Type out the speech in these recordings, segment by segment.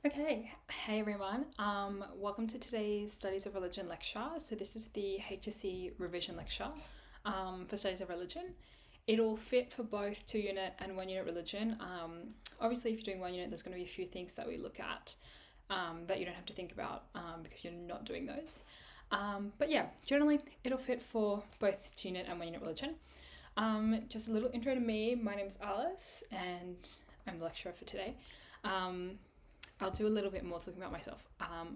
Okay, hey everyone. Welcome to today's Studies of Religion lecture. So this is the HSC revision lecture for Studies of Religion. It'll fit for both 2-unit and 1-unit religion. Obviously, if you're doing 1-unit, there's going to be a few things that we look at that you don't have to think about because you're not doing those. But yeah, generally it'll fit for both 2-unit and 1-unit religion. Just a little intro to me. My name is Alice and I'm the lecturer for today. I'll do a little bit more talking about myself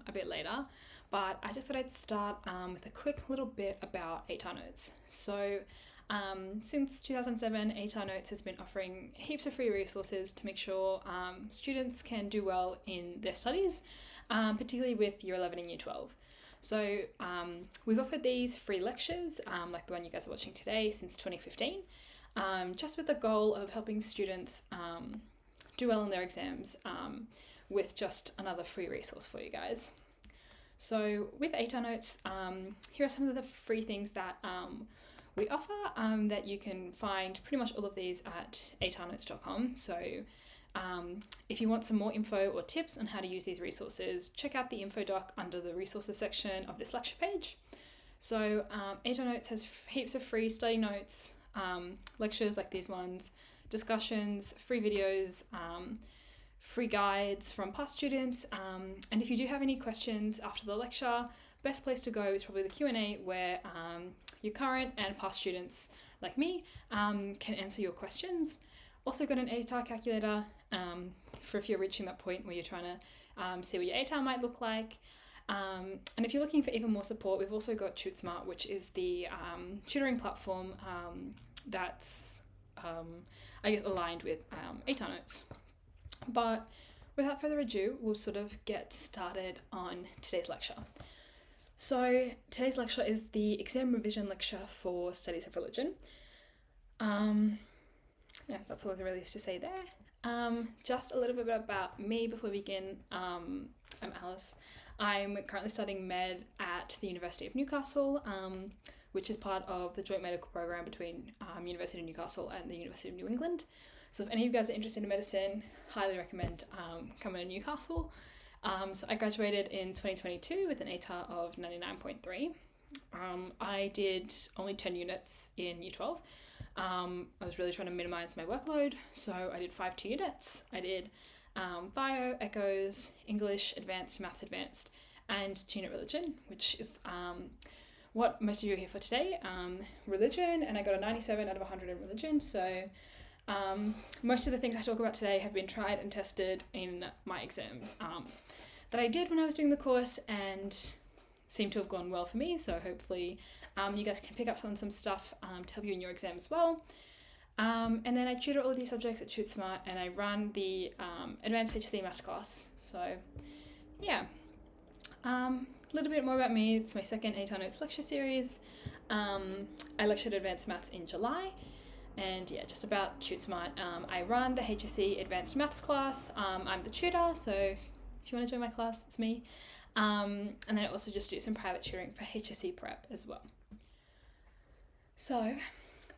a bit later, but I just thought I'd start with a quick little bit about ATAR Notes. So since 2007, ATAR Notes has been offering heaps of free resources to make sure students can do well in their studies, particularly with Year 11 and Year 12. So we've offered these free lectures, like the one you guys are watching today, since 2015, just with the goal of helping students do well in their exams, with just another free resource for you guys. So with ATAR Notes, here are some of the free things that we offer that you can find pretty much all of these at atarnotes.com. So if you want some more info or tips on how to use these resources, check out the info doc under the resources section of this lecture page. So ATAR Notes has heaps of free study notes, lectures like these ones, discussions, free videos, free guides from past students, and if you do have any questions after the lecture, best place to go is probably the Q&A where your current and past students like me can answer your questions. Also got an ATAR calculator for if you're reaching that point where you're trying to see what your ATAR might look like. And if you're looking for even more support, we've also got TutorSmart, which is the tutoring platform that's I guess aligned with ATAR Notes. But without further ado, we'll sort of get started on today's lecture. So today's lecture is the exam revision lecture for Studies of Religion. Yeah, that's all there really is to say there. Just a little bit about me before we begin. I'm Alice. I'm currently studying med at the University of Newcastle, which is part of the joint medical program between University of Newcastle and the University of New England. So if any of you guys are interested in medicine, highly recommend coming to Newcastle. So I graduated in 2022 with an ATAR of 99.3. I did only 10 units in Year 12. I was really trying to minimize my workload, so I did 5 2-units. I did bio, echos, English, advanced, maths advanced, and 2-unit religion, which is what most of you are here for today. Religion, and I got a 97 out of 100 in religion, so most of the things I talk about today have been tried and tested in my exams that I did when I was doing the course and seem to have gone well for me. So hopefully you guys can pick up on some stuff to help you in your exam as well. And then I tutor all of these subjects at TutorSmart, and I run the Advanced HSC Maths class. So yeah, a little bit more about me. It's my second ATAR Notes lecture series. I lectured Advanced Maths in July. And yeah, just about TutorSmart. I run the HSC Advanced Maths class. I'm the tutor, so if you want to join my class, it's me. And then I also just do some private tutoring for HSC prep as well. So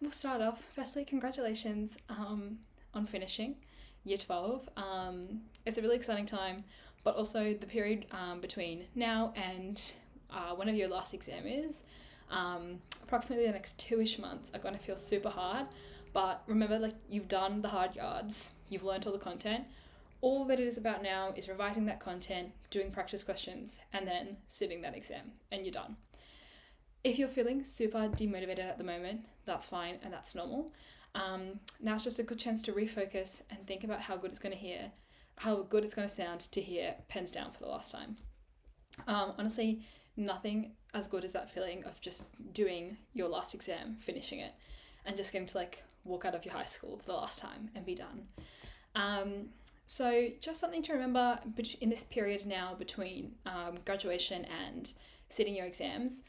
we'll start off. Firstly, congratulations on finishing Year 12. It's a really exciting time, but also the period between now and whenever your last exam is, approximately the next 2-ish months are going to feel super hard. But remember, like, you've done the hard yards, you've learned all the content. All that it is about now is revising that content, doing practice questions, and then sitting that exam, and you're done. If you're feeling super demotivated at the moment, that's fine and that's normal. Now it's just a good chance to refocus and think about how good it's going to sound to hear pens down for the last time. Honestly, nothing as good as that feeling of just doing your last exam, finishing it, and just getting to like walk out of your high school for the last time and be done. So just something to remember in this period now between graduation and sitting your exams.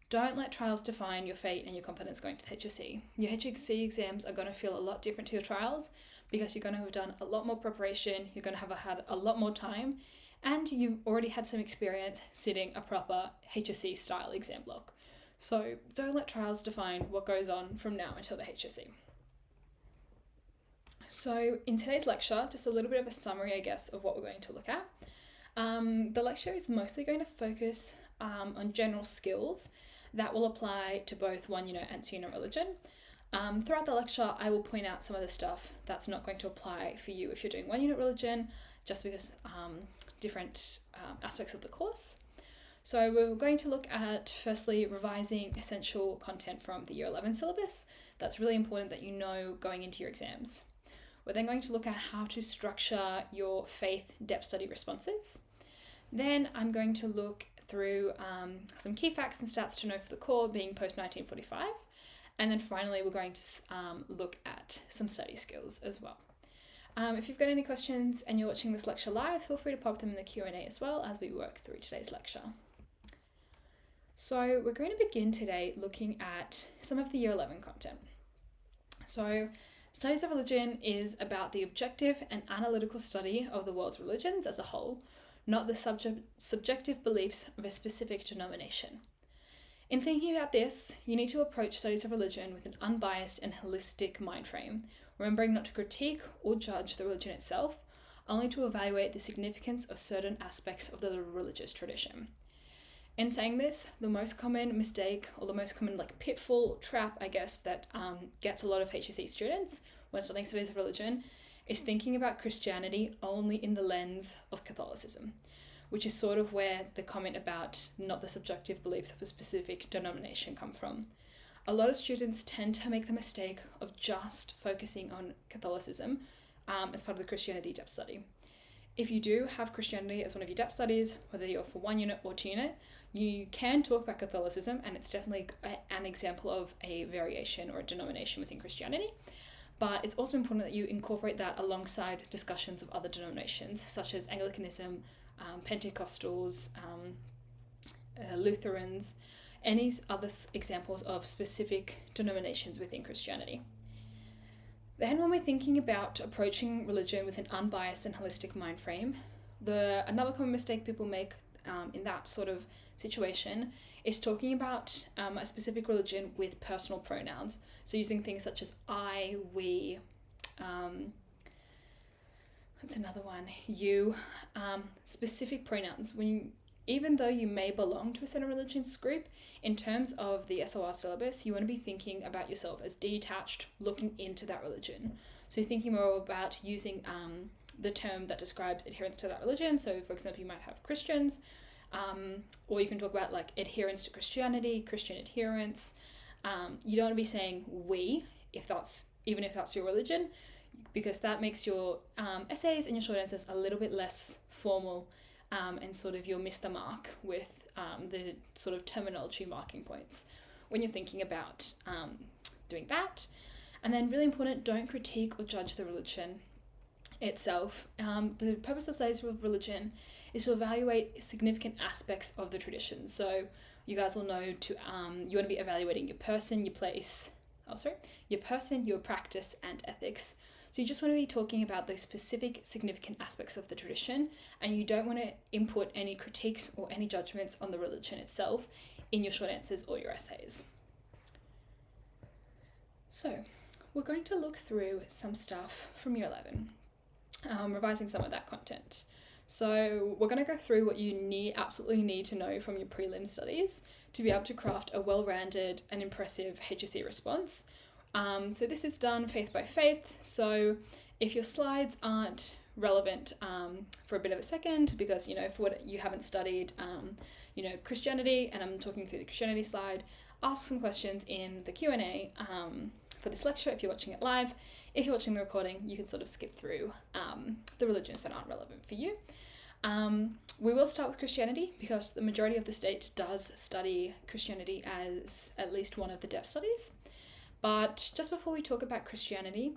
Don't let trials define your fate and your confidence going to the HSC. Your HSC exams are going to feel a lot different to your trials because you're going to have done a lot more preparation, you're going to have had a lot more time, and you've already had some experience sitting a proper HSC style exam block. So don't let trials define what goes on from now until the HSC. So in today's lecture, just a little bit of a summary, I guess, of what we're going to look at. The lecture is mostly going to focus on general skills that will apply to both 1 unit and 2 unit religion. Throughout the lecture, I will point out some of the stuff that's not going to apply for you if you're doing 1 unit religion, just because different aspects of the course. So we're going to look at, firstly, revising essential content from the Year 11 syllabus. That's really important that you know going into your exams. We're then going to look at how to structure your faith depth study responses. Then I'm going to look through some key facts and stats to know for the core, being post-1945. And then finally, we're going to look at some study skills as well. If you've got any questions and you're watching this lecture live, feel free to pop them in the Q&A as well as we work through today's lecture. So we're going to begin today looking at some of the Year 11 content. So studies of religion is about the objective and analytical study of the world's religions as a whole, not the subjective beliefs of a specific denomination. In thinking about this, you need to approach studies of religion with an unbiased and holistic mind frame, remembering not to critique or judge the religion itself, only to evaluate the significance of certain aspects of the religious tradition. In saying this, the most common mistake, or the most common pitfall, trap, I guess, that gets a lot of HSC students when studying studies of religion is thinking about Christianity only in the lens of Catholicism, which is sort of where the comment about not the subjective beliefs of a specific denomination come from. A lot of students tend to make the mistake of just focusing on Catholicism as part of the Christianity depth study. If you do have Christianity as one of your depth studies, whether you're for 1 unit or 2 unit, you can talk about Catholicism, and it's definitely an example of a variation or a denomination within Christianity. But it's also important that you incorporate that alongside discussions of other denominations, such as Anglicanism, Pentecostals, Lutherans, any other examples of specific denominations within Christianity. Then when we're thinking about approaching religion with an unbiased and holistic mind frame, another common mistake people make in that sort of situation is talking about a specific religion with personal pronouns. So using things such as I, we, that's another one, you, specific pronouns. Even though you may belong to a certain religious group, in terms of the SOR syllabus, you want to be thinking about yourself as detached, looking into that religion. So you're thinking more about using the term that describes adherence to that religion. So for example, you might have Christians, or you can talk about adherence to Christianity, Christian adherence. You don't want to be saying we, even if that's your religion, because that makes your essays and your short answers a little bit less formal, and sort of you'll miss the mark with the sort of terminology marking points when you're thinking about doing that. And then really important, don't critique or judge the religion itself. The purpose of studies of religion is to evaluate significant aspects of the tradition. So you guys will know you want to be evaluating your person, your practice and ethics. So you just want to be talking about those specific significant aspects of the tradition, and you don't want to input any critiques or any judgments on the religion itself in your short answers or your essays. So we're going to look through some stuff from Year 11, revising some of that content. So we're going to go through what you absolutely need to know from your prelim studies to be able to craft a well-rounded and impressive HSC response. So this is done faith by faith. So if your slides aren't relevant for a bit of a second, because, for what you haven't studied, Christianity, and I'm talking through the Christianity slide, ask some questions in the Q&A for this lecture if you're watching it live. If you're watching the recording, you can sort of skip through the religions that aren't relevant for you. We will start with Christianity because the majority of the state does study Christianity as at least one of the depth studies. But just before we talk about Christianity,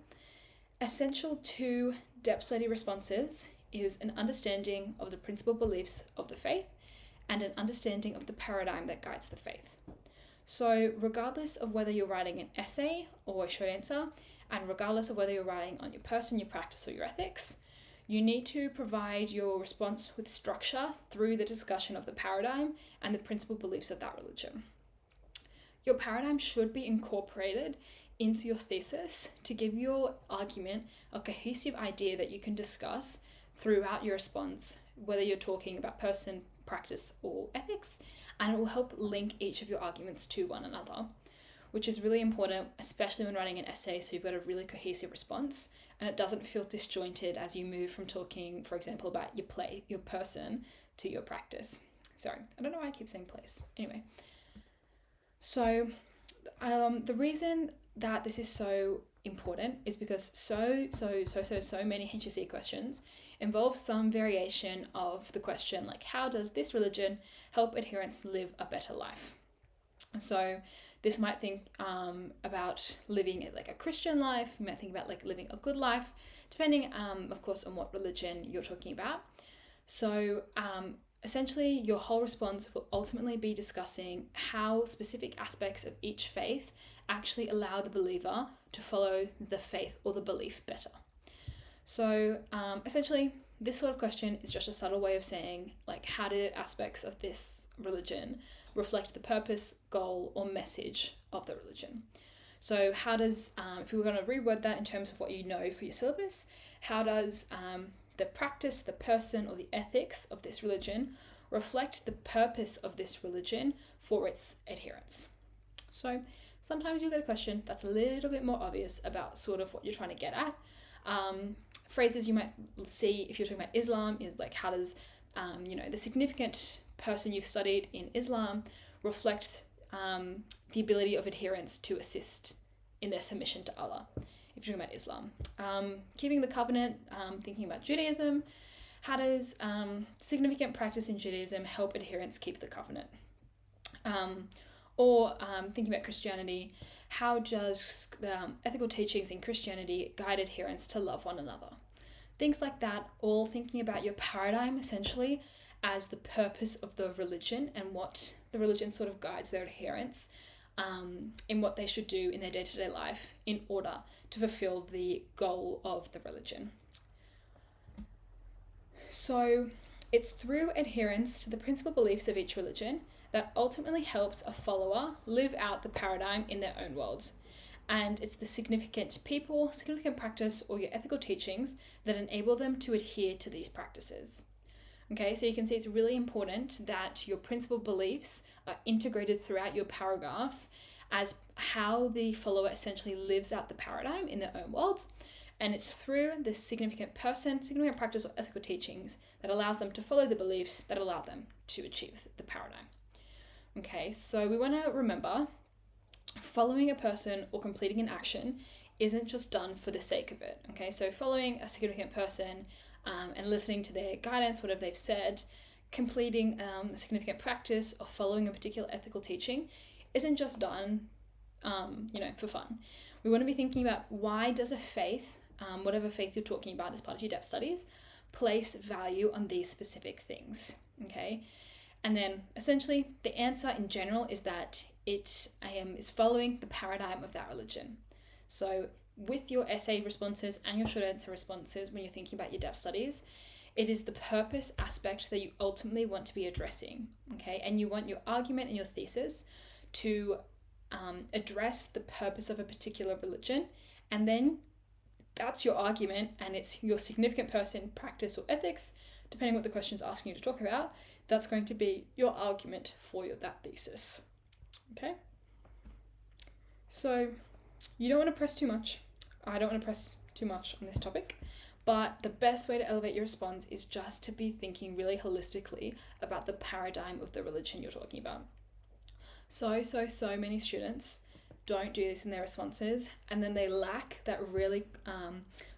essential to depth study responses is an understanding of the principal beliefs of the faith and an understanding of the paradigm that guides the faith. So regardless of whether you're writing an essay or a short answer, and regardless of whether you're writing on your person, your practice, or your ethics, you need to provide your response with structure through the discussion of the paradigm and the principal beliefs of that religion. Your paradigm should be incorporated into your thesis to give your argument a cohesive idea that you can discuss throughout your response, whether you're talking about person, practice, or ethics, and it will help link each of your arguments to one another, which is really important, especially when writing an essay, so you've got a really cohesive response and it doesn't feel disjointed as you move from talking, for example, about your person to your practice. Sorry, I don't know why I keep saying place. Anyway, so the reason that this is so important is because so many HSC questions involve some variation of the question, like how does this religion help adherents live a better life? So this might think about living like a Christian life. You might think about like living a good life, depending, of course, on what religion you're talking about. So essentially, your whole response will ultimately be discussing how specific aspects of each faith actually allow the believer to follow the faith or the belief better. So essentially, this sort of question is just a subtle way of saying, like, how do aspects of this religion reflect the purpose, goal, or message of the religion? So how does, if we were going to reword that in terms of what you know for your syllabus, how does the practice, the person, or the ethics of this religion reflect the purpose of this religion for its adherents? So sometimes you'll get a question that's a little bit more obvious about sort of what you're trying to get at. Phrases you might see if you're talking about Islam is like, how does the significant person you've studied in Islam reflect the ability of adherents to assist in their submission to Allah, if you're talking about Islam. Keeping the covenant, thinking about Judaism, how does significant practice in Judaism help adherents keep the covenant? Or thinking about Christianity, how does the ethical teachings in Christianity guide adherents to love one another? Things like that, all thinking about your paradigm essentially as the purpose of the religion and what the religion sort of guides their adherents in what they should do in their day-to-day life in order to fulfill the goal of the religion. So it's through adherence to the principal beliefs of each religion that ultimately helps a follower live out the paradigm in their own worlds. And it's the significant people, significant practice, or your ethical teachings that enable them to adhere to these practices. Okay, so you can see it's really important that your principal beliefs are integrated throughout your paragraphs as how the follower essentially lives out the paradigm in their own world. And it's through the significant person, significant practice, or ethical teachings that allows them to follow the beliefs that allow them to achieve the paradigm. Okay, so we want to remember following a person or completing an action isn't just done for the sake of it. Okay, so following a significant person and listening to their guidance, whatever they've said, completing a significant practice or following a particular ethical teaching isn't just done, for fun. We want to be thinking about, why does a faith, whatever faith you're talking about as part of your depth studies, place value on these specific things, okay? And then essentially the answer in general is that it is following the paradigm of that religion. So with your essay responses and your short answer responses, when you're thinking about your depth studies, it is the purpose aspect that you ultimately want to be addressing, okay? And you want your argument and your thesis to address the purpose of a particular religion, and then that's your argument, and it's your significant person, practice, or ethics, depending what the question is asking you to talk about. That's going to be your argument for that thesis, okay? So you don't want to press too much. I don't want to press too much on this topic, but the best way to elevate your response is just to be thinking really holistically about the paradigm of the religion you're talking about. So many students don't do this in their responses, and then they lack that really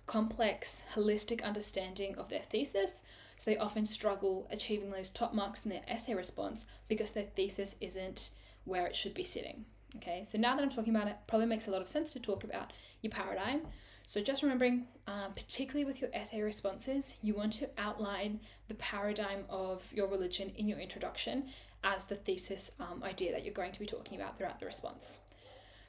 complex, holistic understanding of their thesis. So they often struggle achieving those top marks in their essay response because their thesis isn't where it should be sitting. Okay, so now that I'm talking about it, probably makes a lot of sense to talk about your paradigm. So just remembering, particularly with your essay responses, you want to outline the paradigm of your religion in your introduction as the thesis idea that you're going to be talking about throughout the response.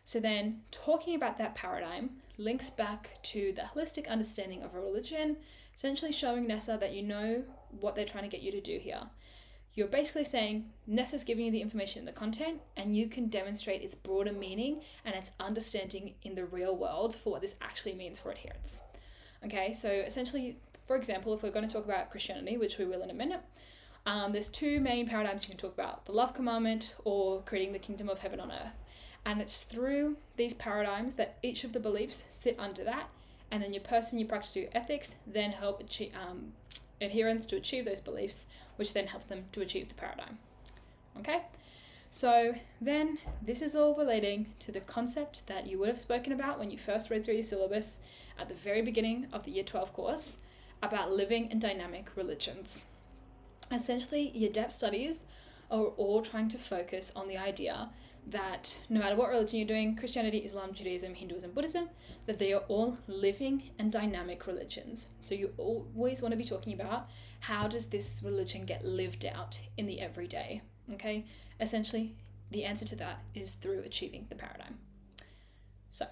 So then talking about that paradigm links back to the holistic understanding of a religion, essentially showing Nessa that you know what they're trying to get you to do here. You're basically saying Nessa's giving you the information in the content, and you can demonstrate its broader meaning and its understanding in the real world for what this actually means for adherents. Okay, so essentially for example, if we're going to talk about Christianity, which we will in a minute, there's two main paradigms you can talk about: the love commandment or creating the kingdom of heaven on earth. And it's through these paradigms that each of the beliefs sit under that, and then your person, you practice your ethics, then help achieve, adherents to achieve those beliefs, which then helps them to achieve the paradigm. Okay? So then this is all relating to the concept that you would have spoken about when you first read through your syllabus at the very beginning of the Year 12 course about living in dynamic religions. Essentially, your depth studies are all trying to focus on the idea that no matter what religion you're doing, Christianity, Islam, Judaism, Hinduism, Buddhism, that they are all living and dynamic religions. So you always want to be talking about how does this religion get lived out in the everyday, okay? Essentially, the answer to that is through achieving the paradigm. So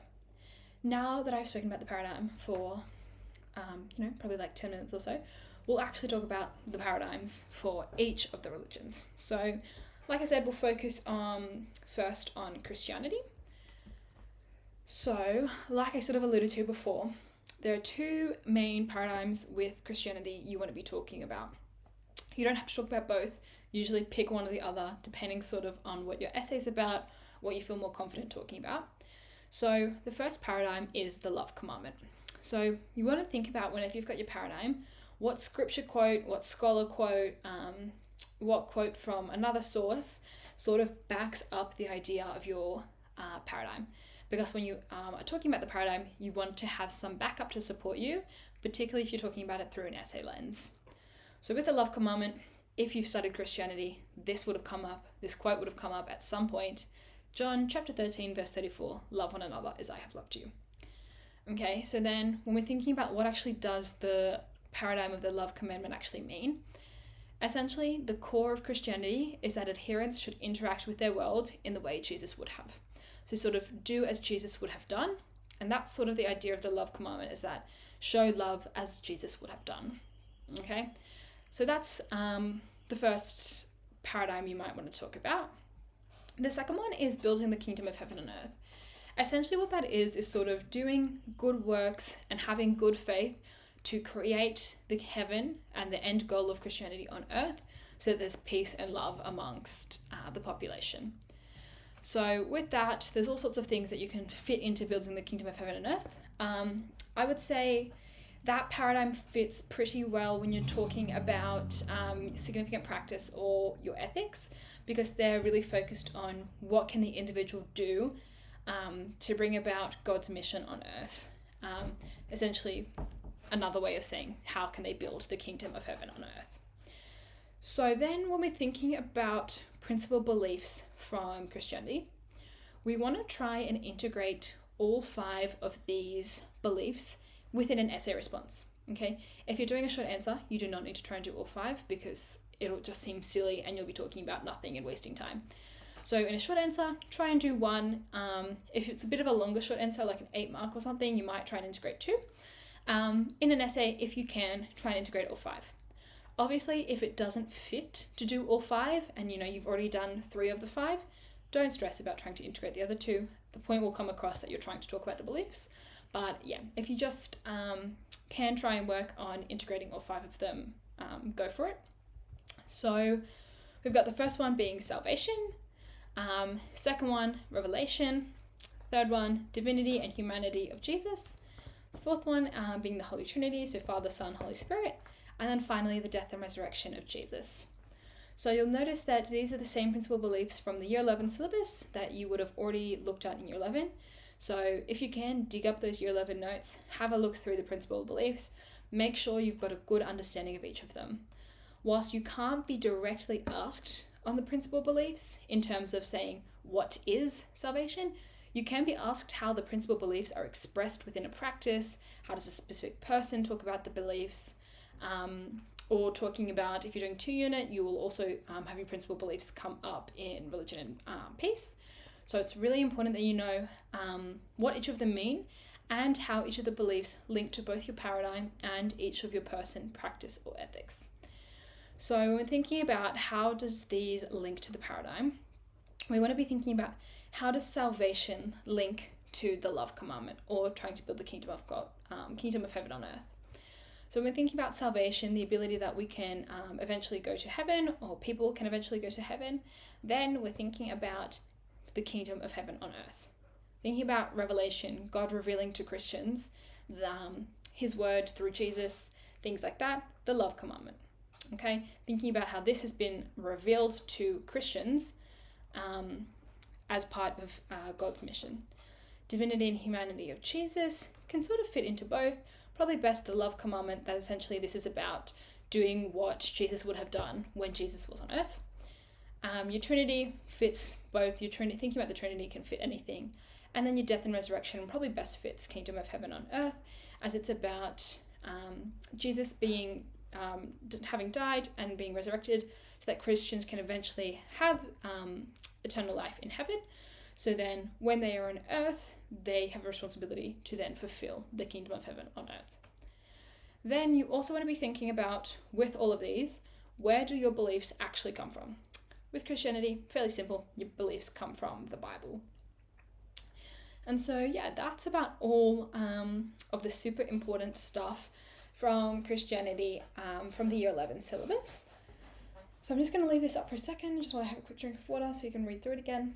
now that I've spoken about the paradigm for, probably like 10 minutes or so, we'll actually talk about the paradigms for each of the religions. So like I said, we'll focus first on Christianity. So, like I sort of alluded to before, there are two main paradigms with Christianity you want to be talking about. You don't have to talk about both. Usually pick one or the other, depending sort of on what your essay is about, what you feel more confident talking about. So, the first paradigm is the love commandment. So, you want to think about whenever you've got your paradigm, what scripture quote, what scholar quote, what quote from another source sort of backs up the idea of your paradigm. Because when you are talking about the paradigm, you want to have some backup to support you, particularly if you're talking about it through an essay lens. So with the love commandment, if you've studied Christianity, this quote would have come up at some point. John chapter 13, verse 34, love one another as I have loved you. Okay, so then when we're thinking about what actually does the paradigm of the love commandment actually mean, essentially, the core of Christianity is that adherents should interact with their world in the way Jesus would have. So sort of do as Jesus would have done. And that's sort of the idea of the love commandment, is that show love as Jesus would have done. Okay? So that's the first paradigm you might want to talk about. The second one is building the kingdom of heaven on earth. Essentially what that is sort of doing good works and having good faith to create the heaven and the end goal of Christianity on earth, so that there's peace and love amongst the population. So with that, there's all sorts of things that you can fit into building the kingdom of heaven on earth. I would say that paradigm fits pretty well when you're talking about significant practice or your ethics, because they're really focused on what can the individual do to bring about God's mission on earth. Essentially, another way of saying how can they build the kingdom of heaven on earth. So then when we're thinking about principal beliefs from Christianity, we want to try and integrate all 5 of these beliefs within an essay response. Okay, if you're doing a short answer, you do not need to try and do all 5 because it'll just seem silly and you'll be talking about nothing and wasting time. So in a short answer, try and do 1. If it's a bit of a longer short answer, like an 8-mark or something, you might try and integrate 2. In an essay, if you can, try and integrate all 5. Obviously, if it doesn't fit to do all 5 and you've already done 3 of the 5, don't stress about trying to integrate the other 2. The point will come across that you're trying to talk about the beliefs. But yeah, if you just can try and work on integrating all 5 of them, go for it. So we've got the first one being salvation, second one, revelation, third one, divinity and humanity of Jesus, the fourth one being the Holy Trinity, so Father, Son, Holy Spirit, and then finally the death and resurrection of Jesus. So you'll notice that these are the same principal beliefs from the Year 11 syllabus that you would have already looked at in Year 11. So if you can, dig up those Year 11 notes, have a look through the principal beliefs, make sure you've got a good understanding of each of them. Whilst you can't be directly asked on the principal beliefs in terms of saying what is salvation, you can be asked how the principal beliefs are expressed within a practice, how does a specific person talk about the beliefs, or talking about, if you're doing 2-unit, you will also have your principal beliefs come up in religion and peace. So it's really important that you know what each of them mean and how each of the beliefs link to both your paradigm and each of your person, practice, or ethics. So when we're thinking about how does these link to the paradigm, we want to be thinking about how does salvation link to the love commandment or trying to build the kingdom of God, kingdom of heaven on earth. So when we're thinking about salvation, the ability that we can eventually go to heaven, or people can eventually go to heaven, then we're thinking about the kingdom of heaven on earth. Thinking about Revelation, God revealing to Christians his word through Jesus, things like that, the love commandment. Okay, thinking about how this has been revealed to Christians as part of God's mission. Divinity and humanity of Jesus can sort of fit into both. Probably best the love commandment, that essentially this is about doing what Jesus would have done when Jesus was on earth. Your Trinity fits both. Your Trinity, thinking about the Trinity can fit anything. And then your death and resurrection probably best fits kingdom of heaven on earth, as it's about Jesus being having died and being resurrected, so that Christians can eventually have eternal life in heaven. So then when they are on earth, they have a responsibility to then fulfill the kingdom of heaven on earth. Then you also want to be thinking about, with all of these, where do your beliefs actually come from? With Christianity, fairly simple, your beliefs come from the Bible. And so, yeah, that's about all of the super important stuff from Christianity from the Year 11 syllabus. So I'm just going to leave this up for a second, just while I have a quick drink of water so you can read through it again.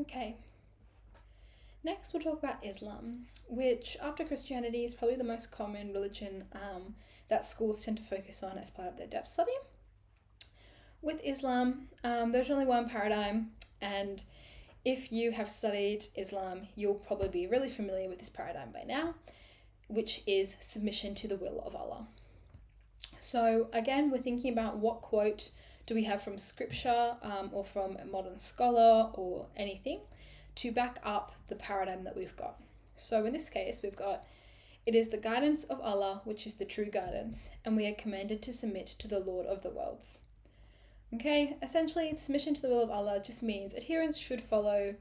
Okay, next we'll talk about Islam, which after Christianity is probably the most common religion that schools tend to focus on as part of their depth study. With Islam, there's only one paradigm, and if you have studied Islam, you'll probably be really familiar with this paradigm by now, which is submission to the will of Allah. So again, we're thinking about what quote do we have from scripture or from a modern scholar or anything to back up the paradigm that we've got. So in this case, we've got, it is the guidance of Allah which is the true guidance, and we are commanded to submit to the Lord of the worlds. Okay, essentially submission to the will of Allah just means adherents should show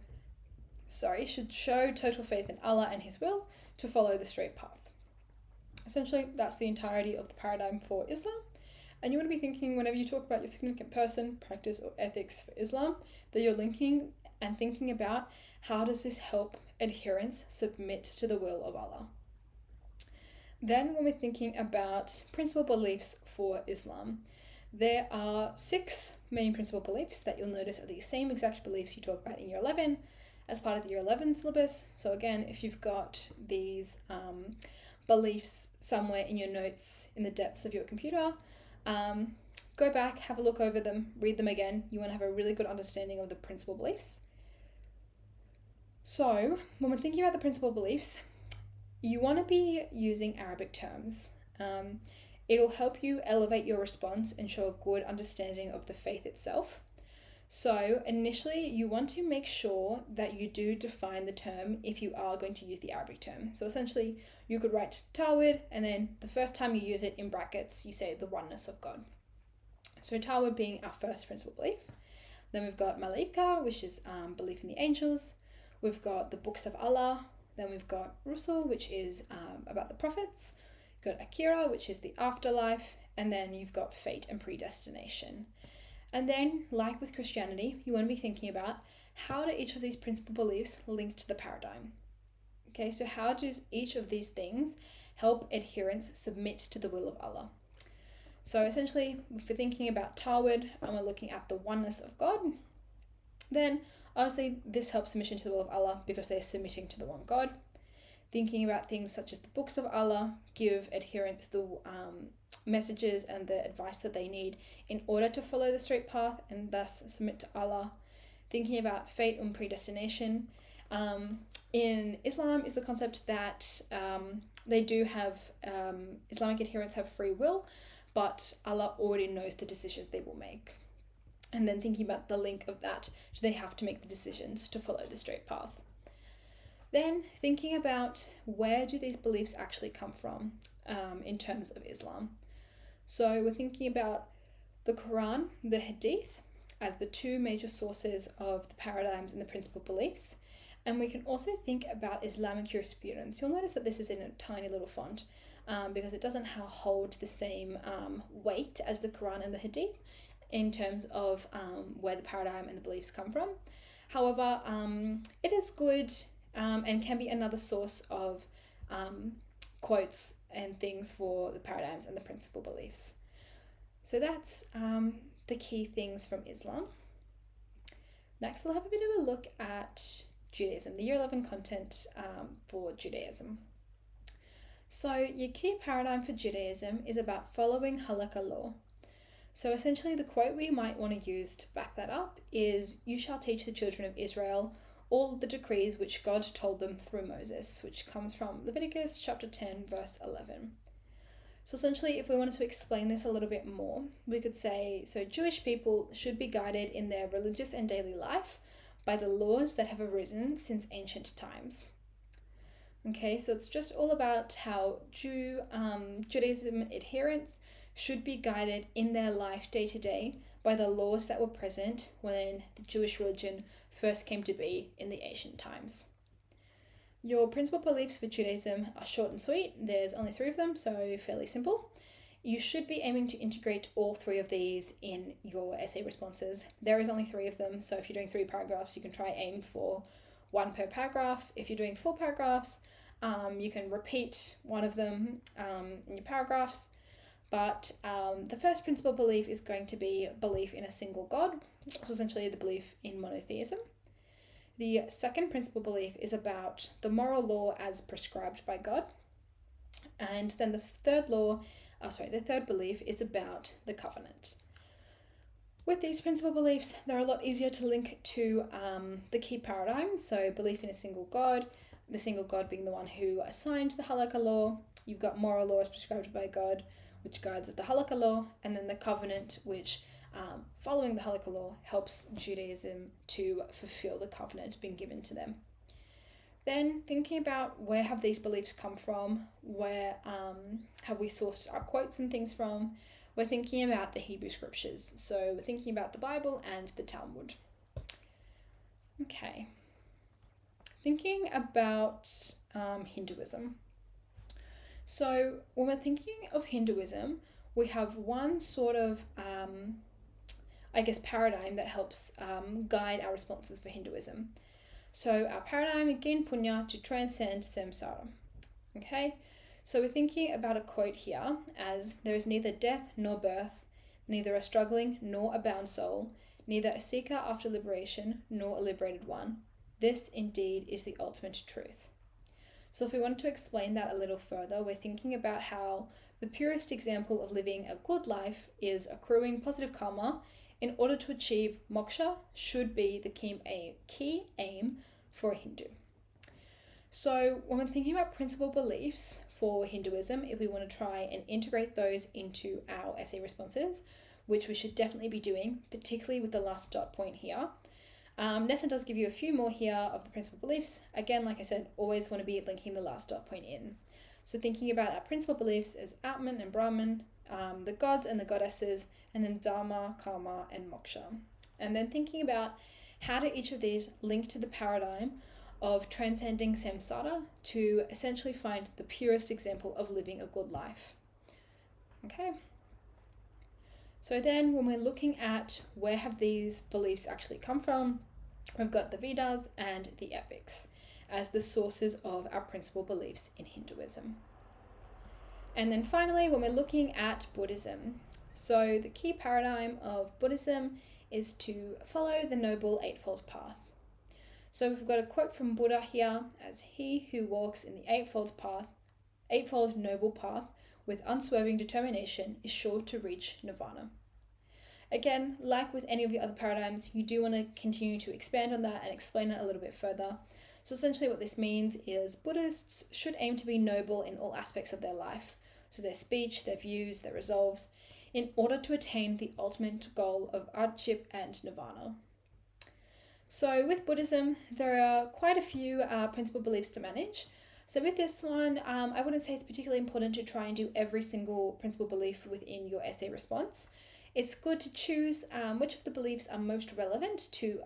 total faith in Allah and His will to follow the straight path. Essentially, that's the entirety of the paradigm for Islam. And you want to be thinking, whenever you talk about your significant person, practice, or ethics for Islam, that you're linking and thinking about how does this help adherents submit to the will of Allah. Then when we're thinking about principal beliefs for Islam, there are 6 main principal beliefs that you'll notice are the same exact beliefs you talk about in Year 11 as part of the Year 11 syllabus. So again, if you've got these beliefs somewhere in your notes in the depths of your computer, go back, have a look over them, read them again. You want to have a really good understanding of the principal beliefs. So when we're thinking about the principal beliefs, you want to be using Arabic terms. It'll help you elevate your response and show a good understanding of the faith itself. So initially, you want to make sure that you do define the term if you are going to use the Arabic term. So essentially, you could write Tawhid, and then the first time you use it in brackets, you say the oneness of God. So Tawhid being our first principal belief. Then we've got Malaika, which is belief in the angels. We've got the books of Allah. Then we've got Rusul, which is about the prophets. You've got Akira, which is the afterlife. And then you've got fate and predestination. And then, like with Christianity, you want to be thinking about how do each of these principal beliefs link to the paradigm? Okay, so how does each of these things help adherents submit to the will of Allah? So essentially, if we're thinking about Tawhid and we're looking at the oneness of God, then obviously this helps submission to the will of Allah because they're submitting to the one God. Thinking about things such as the books of Allah give adherents the messages and the advice that they need in order to follow the straight path and thus submit to Allah. Thinking about fate and predestination. In Islam is the concept that they do have, Islamic adherents have free will, but Allah already knows the decisions they will make. And then thinking about the link of that, do they have to make the decisions to follow the straight path? Then thinking about where do these beliefs actually come from in terms of Islam. So we're thinking about the Quran, the Hadith, as the 2 major sources of the paradigms and the principal beliefs. And we can also think about Islamic jurisprudence. You'll notice that this is in a tiny little font because it doesn't hold the same weight as the Quran and the Hadith in terms of where the paradigm and the beliefs come from. However, it is good and can be another source of quotes and things for the paradigms and the principal beliefs. So that's the key things from Islam. Next, we'll have a bit of a look at Judaism, the Year 11 content for Judaism. So your key paradigm for Judaism is about following halakha law. So essentially the quote we might want to use to back that up is, "You shall teach the children of Israel all the decrees which God told them through Moses," which comes from Leviticus chapter 10, verse 11. So essentially, if we wanted to explain this a little bit more, we could say, so Jewish people should be guided in their religious and daily life by the laws that have arisen since ancient times. Okay, so it's just all about how Judaism adherents should be guided in their life day to day by the laws that were present when the Jewish religion first came to be in the ancient times. Your principal beliefs for Judaism are short and sweet. There's only 3 of them, so fairly simple. You should be aiming to integrate all 3 of these in your essay responses. There is only 3 of them, so if you're doing 3 paragraphs, you can try aim for 1 per paragraph. If you're doing 4 paragraphs, you can repeat one of them in your paragraphs. But the first principal belief is going to be belief in a single God, so essentially the belief in monotheism. The second principal belief is about the moral law as prescribed by God. And then the third belief is about the covenant. With these principal beliefs, they're a lot easier to link to the key paradigms. So belief in a single God, the single God being the one who assigned the halakha law. You've got moral law as prescribed by God, which guides the halakha law, and then the covenant, which following the halakha law helps Judaism to fulfill the covenant being given to them. Then thinking about where have these beliefs come from, where have we sourced our quotes and things from, we're thinking about the Hebrew scriptures. So we're thinking about the Bible and the Talmud. Okay. Thinking about Hinduism. So when we're thinking of Hinduism, we have one sort of, paradigm that helps guide our responses for Hinduism. So our paradigm, again, punya, to transcend samsara. Okay, so we're thinking about a quote here as, "There is neither death nor birth, neither a struggling nor a bound soul, neither a seeker after liberation nor a liberated one. This indeed is the ultimate truth." So if we wanted to explain that a little further, we're thinking about how the purest example of living a good life is accruing positive karma in order to achieve moksha should be the key aim for a Hindu. So when we're thinking about principal beliefs for Hinduism, if we want to try and integrate those into our essay responses, which we should definitely be doing, particularly with the last dot point here, Nessa does give you a few more here of the principal beliefs. Again, like I said, always want to be linking the last dot point in. So thinking about our principal beliefs as Atman and Brahman, the gods and the goddesses, and then Dharma, Karma, and Moksha. And then thinking about how do each of these link to the paradigm of transcending samsara to essentially find the purest example of living a good life. Okay. So then when we're looking at where have these beliefs actually come from, we've got the Vedas and the epics as the sources of our principal beliefs in Hinduism. And then finally, when we're looking at Buddhism, so the key paradigm of Buddhism is to follow the Noble Eightfold Path. So we've got a quote from Buddha here as, "He who walks in the eightfold noble path with unswerving determination is sure to reach nirvana." Again, like with any of the other paradigms, you do want to continue to expand on that and explain it a little bit further. So essentially what this means is Buddhists should aim to be noble in all aspects of their life, so their speech, their views, their resolves, in order to attain the ultimate goal of arhatship and nirvana. So with Buddhism, there are quite a few principal beliefs to manage. So with this one, I wouldn't say it's particularly important to try and do every single principal belief within your essay response. It's good to choose which of the beliefs are most relevant to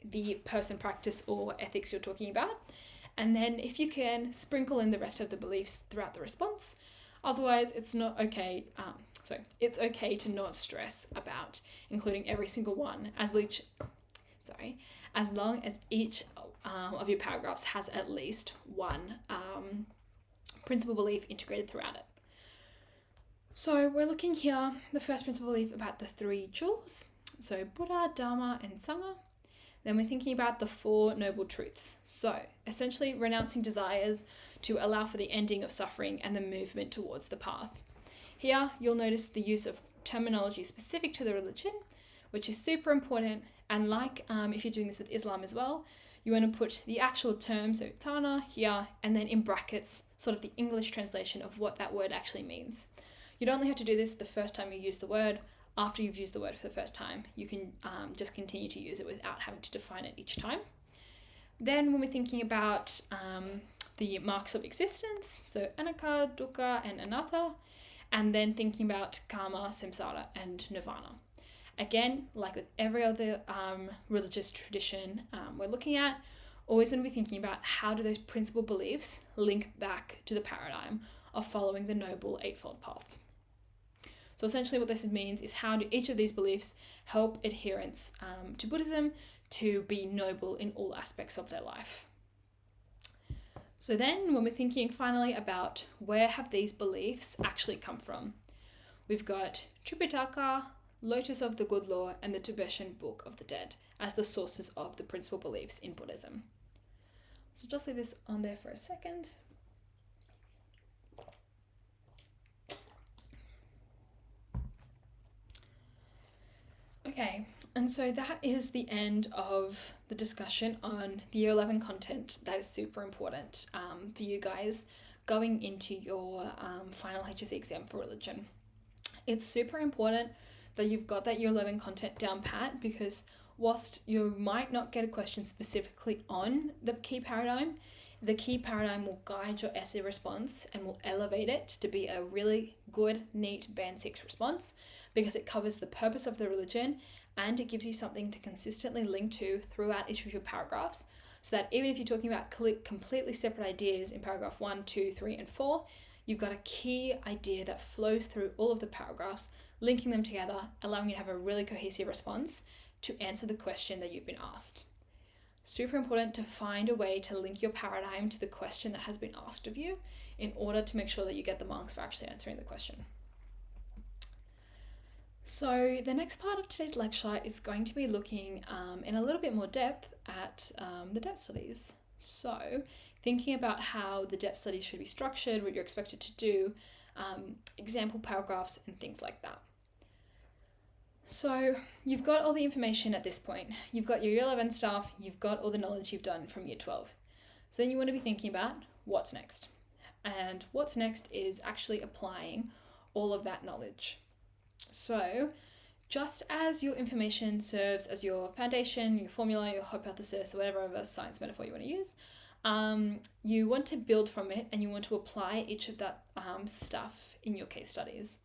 the person, practice, or ethics you're talking about. And then if you can, sprinkle in the rest of the beliefs throughout the response. Otherwise, it's okay to not stress about including every single one, as as long as each of your paragraphs has at least one principal belief integrated throughout it. So we're looking here, the first principal belief about the 3 jewels. So Buddha, Dharma, and Sangha. Then we're thinking about the 4 noble truths. So essentially renouncing desires to allow for the ending of suffering and the movement towards the path. Here you'll notice the use of terminology specific to the religion, which is super important. And like if you're doing this with Islam as well, you want to put the actual term, so Tana here, and then in brackets, sort of the English translation of what that word actually means. You'd only have to do this the first time you use the word. After you've used the word for the first time, you can just continue to use it without having to define it each time. Then when we're thinking about the marks of existence, so anicca, dukkha, and anatta, and then thinking about karma, samsara, and nirvana. Again, like with every other religious tradition we're looking at, always going to be thinking about how do those principal beliefs link back to the paradigm of following the Noble Eightfold Path. So essentially what this means is how do each of these beliefs help adherents to Buddhism to be noble in all aspects of their life. So then when we're thinking finally about where have these beliefs actually come from, we've got Tripitaka, Lotus of the Good Law, and the Tibetan Book of the Dead as the sources of the principal beliefs in Buddhism. So just leave this on there for a second. Okay, and so that is the end of the discussion on the Year 11 content that is super important for you guys going into your final HSC exam for religion. It's super important that you've got that Year 11 content down pat, because whilst you might not get a question specifically on the key paradigm will guide your essay response and will elevate it to be a really good, neat Band 6 response, because it covers the purpose of the religion and it gives you something to consistently link to throughout each of your paragraphs, so that even if you're talking about completely separate ideas in paragraph 1, 2, 3, and 4, you've got a key idea that flows through all of the paragraphs, linking them together, allowing you to have a really cohesive response to answer the question that you've been asked. Super important to find a way to link your paradigm to the question that has been asked of you in order to make sure that you get the marks for actually answering the question. So the next part of today's lecture is going to be looking in a little bit more depth at the depth studies. So thinking about how the depth studies should be structured, what you're expected to do, example paragraphs, and things like that. So you've got all the information at this point. You've got your Year 11 stuff, you've got all the knowledge you've done from Year 12. So then you want to be thinking about what's next. And what's next is actually applying all of that knowledge. So just as your information serves as your foundation, your formula, your hypothesis, or whatever other science metaphor you want to use, you want to build from it and you want to apply each of that stuff in your case studies.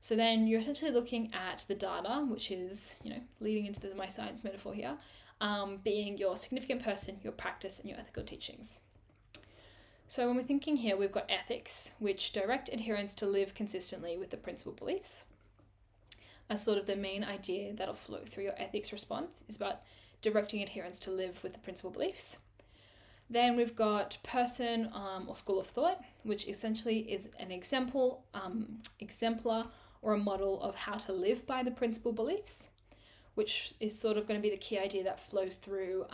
So then you're essentially looking at the data, which is, leading into my science metaphor here, being your significant person, your practice, and your ethical teachings. So when we're thinking here, we've got ethics, which direct adherents to live consistently with the principal beliefs. As sort of the main idea that'll flow through your ethics response is about directing adherents to live with the principal beliefs. Then we've got person or school of thought, which essentially is an exemplar or a model of how to live by the principal beliefs, which is sort of going to be the key idea that flows through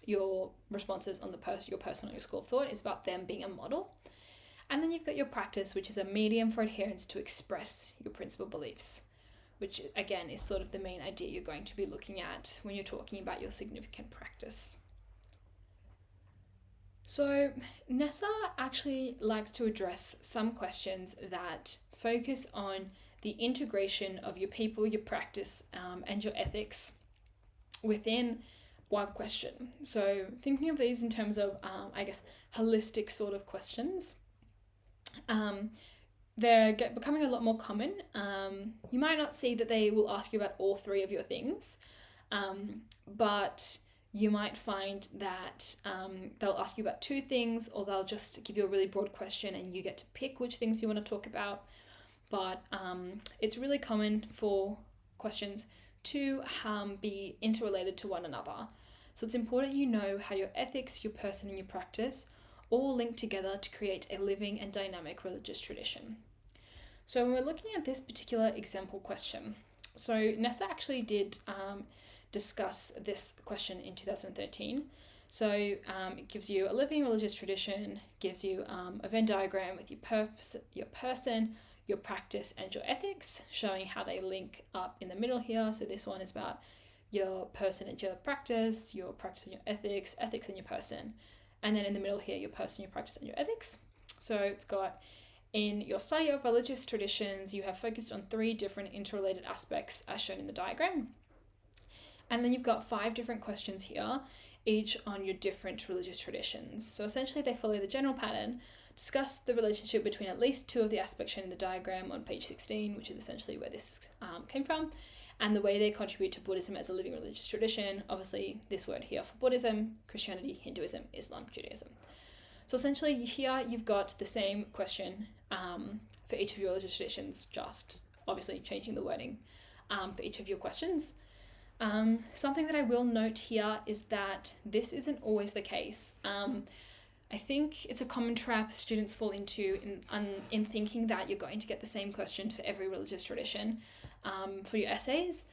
your responses on your person or your school of thought. It's about them being a model. And then you've got your practice, which is a medium for adherents to express your principal beliefs, which again is sort of the main idea you're going to be looking at when you're talking about your significant practice. So Nessa actually likes to address some questions that focus on the integration of your people, your practice, and your ethics within one question. So thinking of these in terms of, holistic sort of questions, they're becoming a lot more common. You might not see that they will ask you about all 3 of your things, but you might find that they'll ask you about 2 things, or they'll just give you a really broad question and you get to pick which things you want to talk about. But it's really common for questions to be interrelated to one another. So it's important you know how your ethics, your person, and your practice all link together to create a living and dynamic religious tradition. So when we're looking at this particular example question, so Nessa actually did discuss this question in 2013. So it gives you a living religious tradition, gives you a Venn diagram with your purpose, your person, your practice, and your ethics, showing how they link up in the middle here. So this one is about your person and your practice and your ethics, ethics and your person. And then in the middle here, your person, your practice, and your ethics. So it's got, in your study of religious traditions, you have focused on 3 different interrelated aspects as shown in the diagram. And then you've got 5 different questions here, each on your different religious traditions. So essentially they follow the general pattern. Discuss the relationship between at least 2 of the aspects shown in the diagram on page 16, which is essentially where this came from, and the way they contribute to Buddhism as a living religious tradition. Obviously, this word here for Buddhism, Christianity, Hinduism, Islam, Judaism. So essentially here you've got the same question for each of your religious traditions, just obviously changing the wording for each of your questions. Something that I will note here is that this isn't always the case. I think it's a common trap students fall into in thinking that you're going to get the same question for every religious tradition for your essays,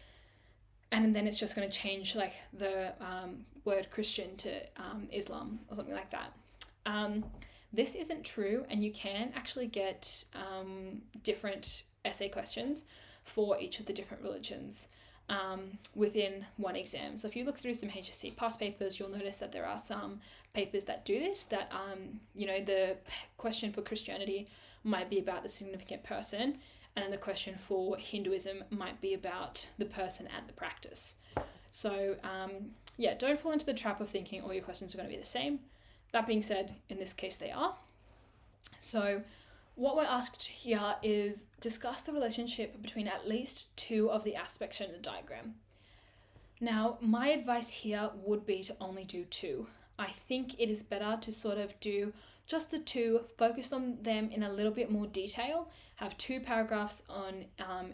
and then it's just going to change like the word Christian to Islam or something like that. This isn't true, and you can actually get different essay questions for each of the different religions within one exam. So if you look through some HSC past papers, you'll notice that there are some papers that do this, that the question for Christianity might be about the significant person, and then the question for Hinduism might be about the person and the practice. So don't fall into the trap of thinking all your questions are going to be the same. That being said, in this case they are. So what we're asked here is discuss the relationship between at least 2 of the aspects shown in the diagram. Now, my advice here would be to only do 2. I think it is better to sort of do just the 2, focus on them in a little bit more detail, have 2 paragraphs on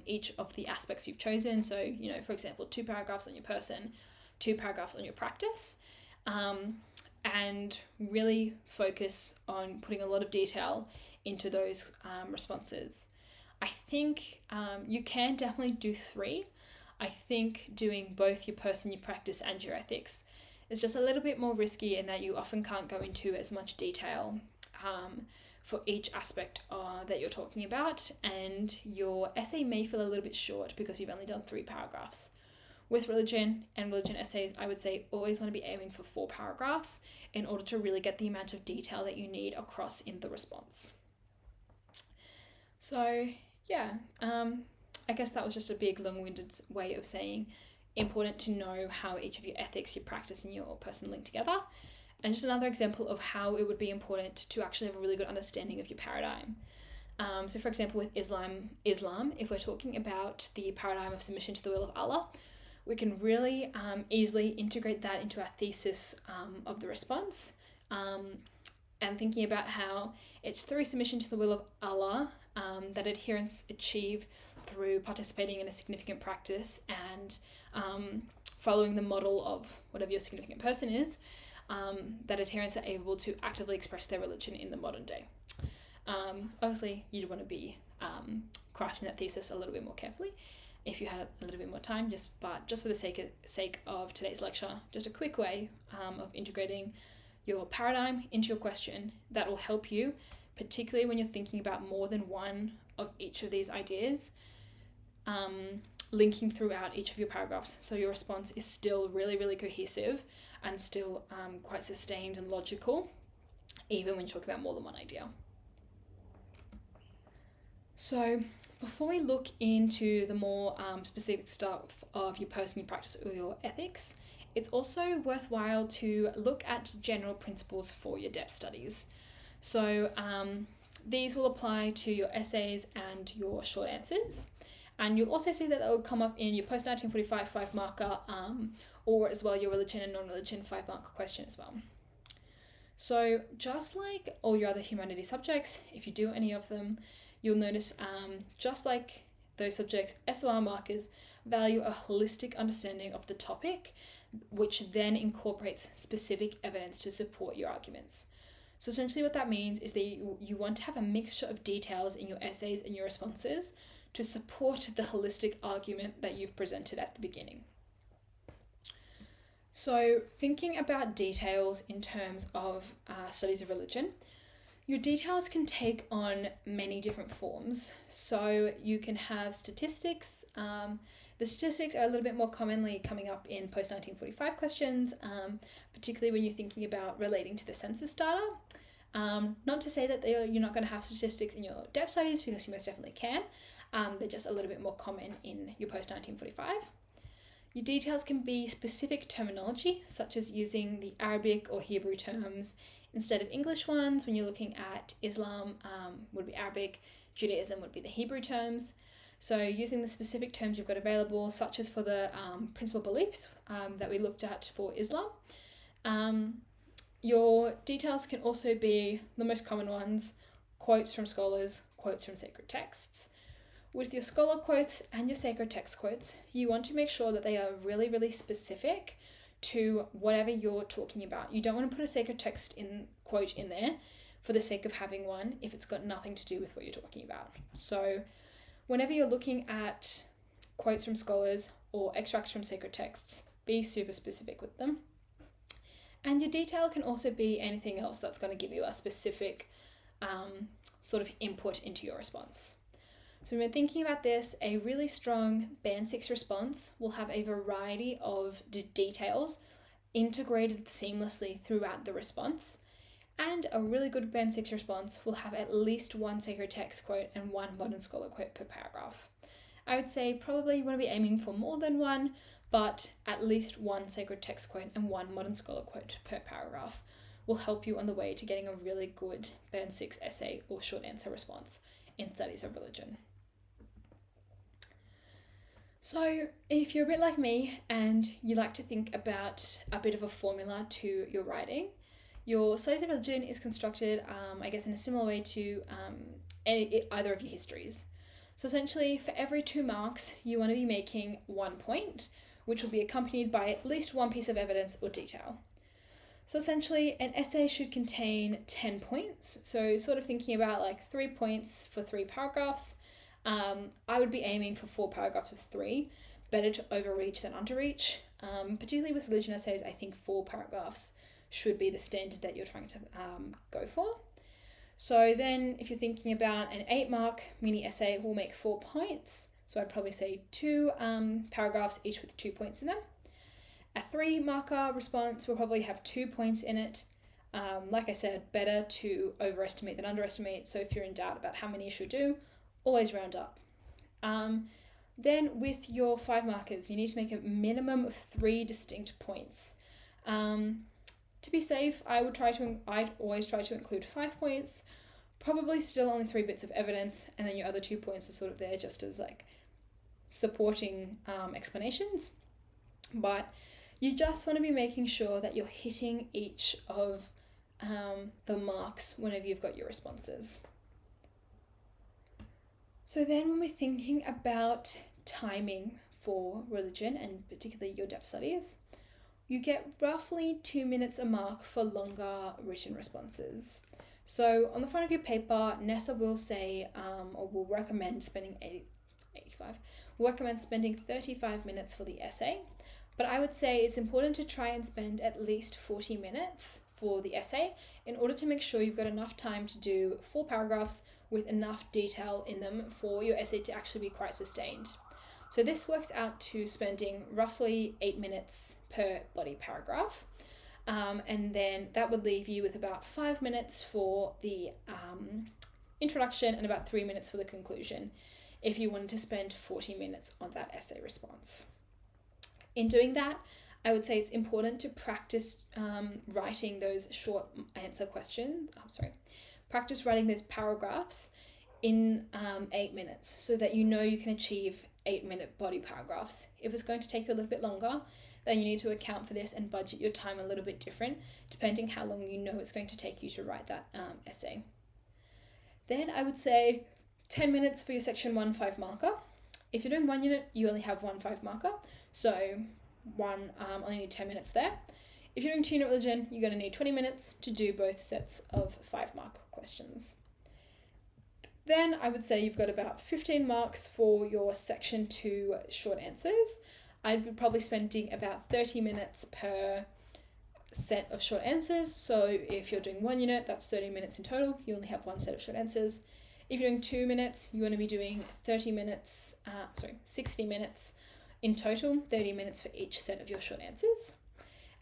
each of the aspects you've chosen. So, for example, 2 paragraphs on your person, 2 paragraphs on your practice, and really focus on putting a lot of detail into those responses. I think you can definitely do 3. I think doing both your person, your practice, and your ethics is just a little bit more risky in that you often can't go into as much detail for each aspect that you're talking about, and your essay may feel a little bit short because you've only done 3 paragraphs. With religion and religion essays, I would say always want to be aiming for 4 paragraphs in order to really get the amount of detail that you need across in the response. So I guess that was just a big long-winded way of saying important to know how each of your ethics, your practice, and your person link together. And just another example of how it would be important to actually have a really good understanding of your paradigm. So for example, with Islam, if we're talking about the paradigm of submission to the will of Allah, we can really easily integrate that into our thesis of the response, and thinking about how it's through submission to the will of Allah that adherents achieve through participating in a significant practice and following the model of whatever your significant person is, that adherents are able to actively express their religion in the modern day. Obviously, you'd want to be crafting that thesis a little bit more carefully if you had a little bit more time, but just for the sake of today's lecture, just a quick way of integrating your paradigm into your question that will help you, particularly when you're thinking about more than one of each of these ideas, linking throughout each of your paragraphs, so your response is still really, really cohesive and still quite sustained and logical, even when you talk about more than one idea. So before we look into the more specific stuff of your personal practice or your ethics, it's also worthwhile to look at general principles for your depth studies. So these will apply to your essays and your short answers. And you'll also see that they will come up in your post-1945 5-marker or as well your religion and non-religion 5-marker question as well. So just like all your other humanities subjects, if you do any of them, you'll notice just like those subjects, SOR markers value a holistic understanding of the topic, which then incorporates specific evidence to support your arguments. So essentially what that means is that you want to have a mixture of details in your essays and your responses to support the holistic argument that you've presented at the beginning. So thinking about details in terms of studies of religion, your details can take on many different forms. So you can have statistics. The statistics are a little bit more commonly coming up in post-1945 questions, particularly when you're thinking about relating to the census data. Not to say that you're not going to have statistics in your depth studies, because you most definitely can. They're just a little bit more common in your post-1945. Your details can be specific terminology, such as using the Arabic or Hebrew terms instead of English ones. When you're looking at Islam, would be Arabic, Judaism would be the Hebrew terms. So using the specific terms you've got available, such as for the principal beliefs that we looked at for Islam. Your details can also be the most common ones: quotes from scholars, quotes from sacred texts. With your scholar quotes and your sacred text quotes, you want to make sure that they are really, really specific to whatever you're talking about. You don't want to put a sacred text quote in there for the sake of having one if it's got nothing to do with what you're talking about. So whenever you're looking at quotes from scholars or extracts from sacred texts, be super specific with them. And your detail can also be anything else that's going to give you a specific sort of input into your response. So when we're thinking about this, a really strong Band 6 response will have a variety of details integrated seamlessly throughout the response. And a really good Band 6 response will have at least one sacred text quote and one modern scholar quote per paragraph. I would say probably you want to be aiming for more than one, but at least one sacred text quote and one modern scholar quote per paragraph will help you on the way to getting a really good Band 6 essay or short answer response in studies of religion. So if you're a bit like me and you like to think about a bit of a formula to your writing, your studies of religion is constructed, I guess, in a similar way to either of your histories. So essentially, for every 2 marks, you want to be making 1 point, which will be accompanied by at least one piece of evidence or detail. So essentially, an essay should contain 10 points. So sort of thinking about like 3 points for 3 paragraphs. I would be aiming for 4 paragraphs of 3. Better to overreach than underreach. Particularly with religion essays, I think 4 paragraphs should be the standard that you're trying to go for. So then if you're thinking about an 8-mark mini essay, will make 4 points. So I'd probably say 2 paragraphs, each with 2 points in them. A 3-marker response will probably have 2 points in it. Like I said, better to overestimate than underestimate. So if you're in doubt about how many you should do, always round up. Then with your 5 markers, you need to make a minimum of 3 distinct points. To be safe, I'd always try to include 5 points, probably still only 3 bits of evidence, and then your other 2 points are sort of there just as like supporting explanations. But you just want to be making sure that you're hitting each of the marks whenever you've got your responses. So then when we're thinking about timing for religion, and particularly your depth studies, you get roughly 2 minutes a mark for longer written responses. So on the front of your paper, NESA will say, or will recommend spending 35 minutes for the essay. But I would say it's important to try and spend at least 40 minutes for the essay in order to make sure you've got enough time to do 4 paragraphs with enough detail in them for your essay to actually be quite sustained. So this works out to spending roughly 8 minutes per body paragraph. And then that would leave you with about 5 minutes for the introduction and about 3 minutes for the conclusion if you wanted to spend 40 minutes on that essay response. In doing that, I would say it's important to practice writing those short answer questions. Practice writing those paragraphs in 8 minutes so that you know you can achieve 8-minute body paragraphs. If it's going to take you a little bit longer, then you need to account for this and budget your time a little bit different, depending how long you know it's going to take you to write that essay. Then I would say 10 minutes for your section 1 5 marker. If you're doing 1 unit, you only have one 5 marker. So only need 10 minutes there. If you're doing 2 unit religion, you're going to need 20 minutes to do both sets of 5 mark questions. Then I would say you've got about 15 marks for your section 2 short answers. I'd be probably spending about 30 minutes per set of short answers. So if you're doing 1 unit, that's 30 minutes in total. You only have one set of short answers. If you're doing 2 minutes, you want to be doing 60 minutes in total, 30 minutes for each set of your short answers.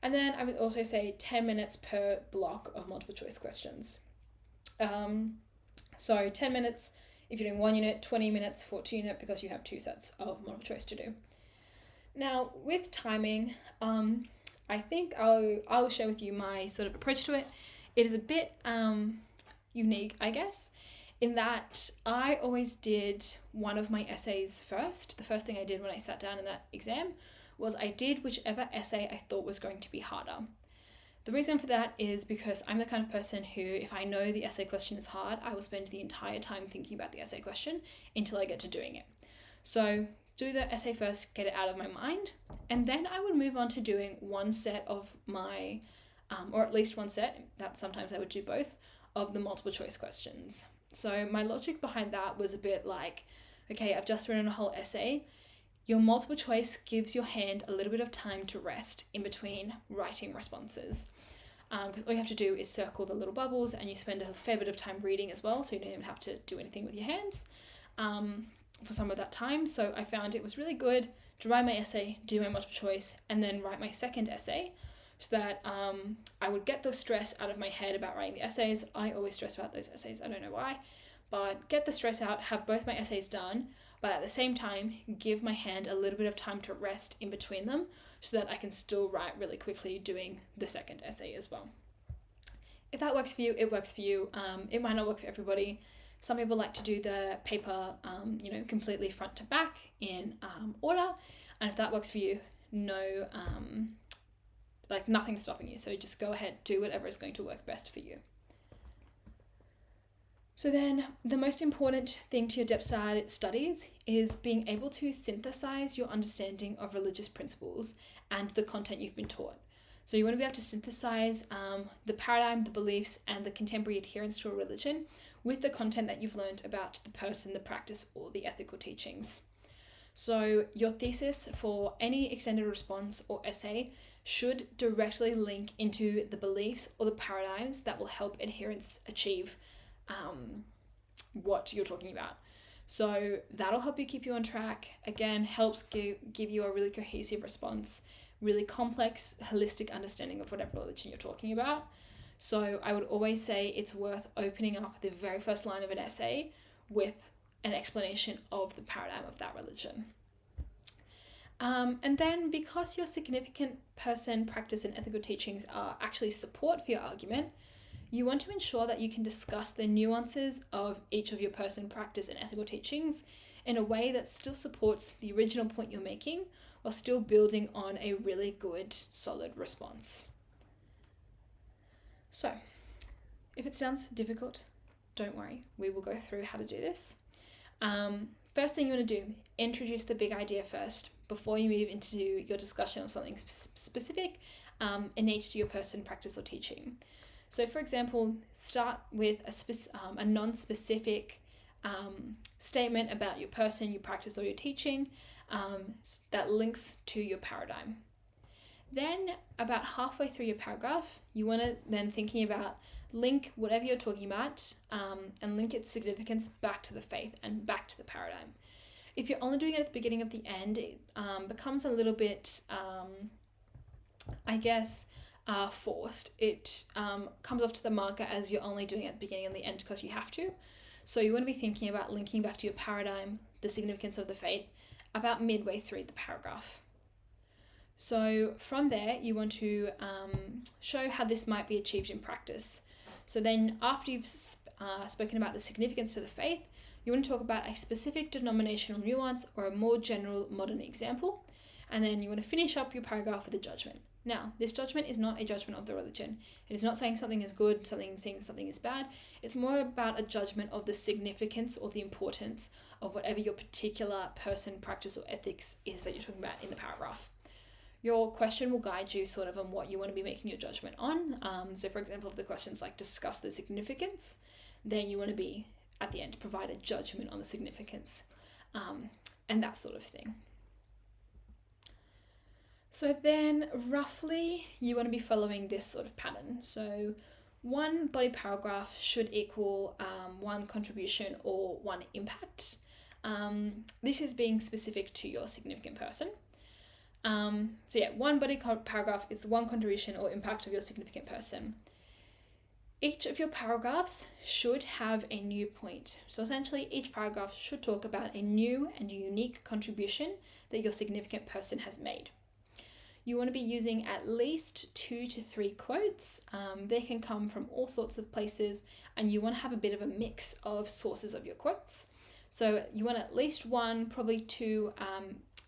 And then I would also say 10 minutes per block of multiple choice questions. So 10 minutes if you're doing 1 unit, 20 minutes for 2 unit because you have 2 sets of multiple choice to do. Now with timing, I think I'll share with you my sort of approach to it. It is a bit unique, I guess, in that I always did one of my essays first. The first thing I did when I sat down in that exam was I did whichever essay I thought was going to be harder. The reason for that is because I'm the kind of person who, if I know the essay question is hard, I will spend the entire time thinking about the essay question until I get to doing it. So do the essay first, get it out of my mind, and then I would move on to doing one set of my, or at least one set, that sometimes I would do both, of the multiple choice questions. So my logic behind that was a bit like, okay, I've just written a whole essay. Your multiple choice gives your hand a little bit of time to rest in between writing responses. Because all you have to do is circle the little bubbles, and you spend a fair bit of time reading as well, so you don't even have to do anything with your hands for some of that time. So I found it was really good to write my essay, do my multiple choice, and then write my second essay, so that I would get the stress out of my head about writing the essays. I always stress about those essays, I don't know why, but get the stress out, have both my essays done, but at the same time, give my hand a little bit of time to rest in between them so that I can still write really quickly doing the second essay as well. If that works for you, it works for you. It might not work for everybody. Some people like to do the paper, completely front to back in order. And if that works for you, no, nothing's stopping you. So just go ahead, do whatever is going to work best for you. So then the most important thing to your depth studies is being able to synthesize your understanding of religious principles and the content you've been taught. So you want to be able to synthesize the paradigm, the beliefs, and the contemporary adherence to a religion with the content that you've learned about the person, the practice, or the ethical teachings. So your thesis for any extended response or essay should directly link into the beliefs or the paradigms that will help adherents achieve what you're talking about. So that'll help you keep you on track. Again, helps give you a really cohesive response, really complex, holistic understanding of whatever religion you're talking about. So I would always say it's worth opening up the very first line of an essay with an explanation of the paradigm of that religion. And then because your significant person, practice, and ethical teachings are actually support for your argument, you want to ensure that you can discuss the nuances of each of your person, practice, and ethical teachings in a way that still supports the original point you're making while still building on a really good, solid response. So, if it sounds difficult, don't worry. We will go through how to do this. First thing you want to do, introduce the big idea first before you move into your discussion of something specific innate to your person, practice, or teaching. So for example, start with a non-specific statement about your person, your practice, or your teaching that links to your paradigm. Then about halfway through your paragraph, you want to then thinking about link whatever you're talking about and link its significance back to the faith and back to the paradigm. If you're only doing it at the beginning of the end, it becomes a little bit, forced. It comes off to the marker as you're only doing it at the beginning and the end because you have to. So you want to be thinking about linking back to your paradigm, the significance of the faith, about midway through the paragraph. So from there, you want to show how this might be achieved in practice. So then after you've spoken about the significance to the faith, you want to talk about a specific denominational nuance or a more general modern example. And then you want to finish up your paragraph with a judgment. Now, this judgment is not a judgment of the religion. It is not saying something is good, saying something is bad. It's more about a judgment of the significance or the importance of whatever your particular person, practice, or ethics is that you're talking about in the paragraph. Your question will guide you sort of on what you want to be making your judgment on. So for example, if the question's like discuss the significance, then you want to be, at the end, provide a judgment on the significance and that sort of thing. So then roughly you want to be following this sort of pattern. So one body paragraph should equal one contribution or one impact. This is being specific to your significant person. One body paragraph is one contribution or impact of your significant person. Each of your paragraphs should have a new point. So essentially, each paragraph should talk about a new and unique contribution that your significant person has made. You want to be using at least 2 to 3 quotes. They can come from all sorts of places, and you want to have a bit of a mix of sources of your quotes. So you want at least 1, probably 2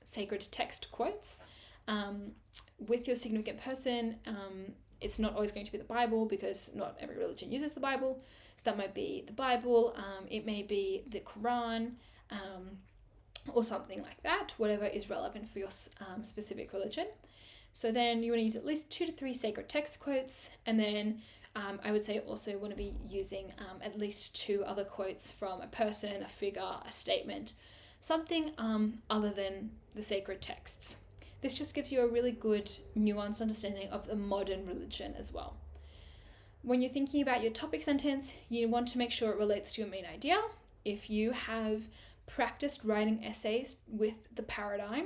sacred text quotes. With your significant person, it's not always going to be the Bible because not every religion uses the Bible. So that might be the Bible, it may be the Quran, or something like that, whatever is relevant for your specific religion. So then you want to use at least 2 to 3 sacred text quotes, and then I would say also want to be using at least 2 other quotes from a person, a figure, a statement, something other than the sacred texts. This just gives you a really good nuanced understanding of the modern religion as well. When you're thinking about your topic sentence, you want to make sure it relates to your main idea. If you have practiced writing essays with the paradigm,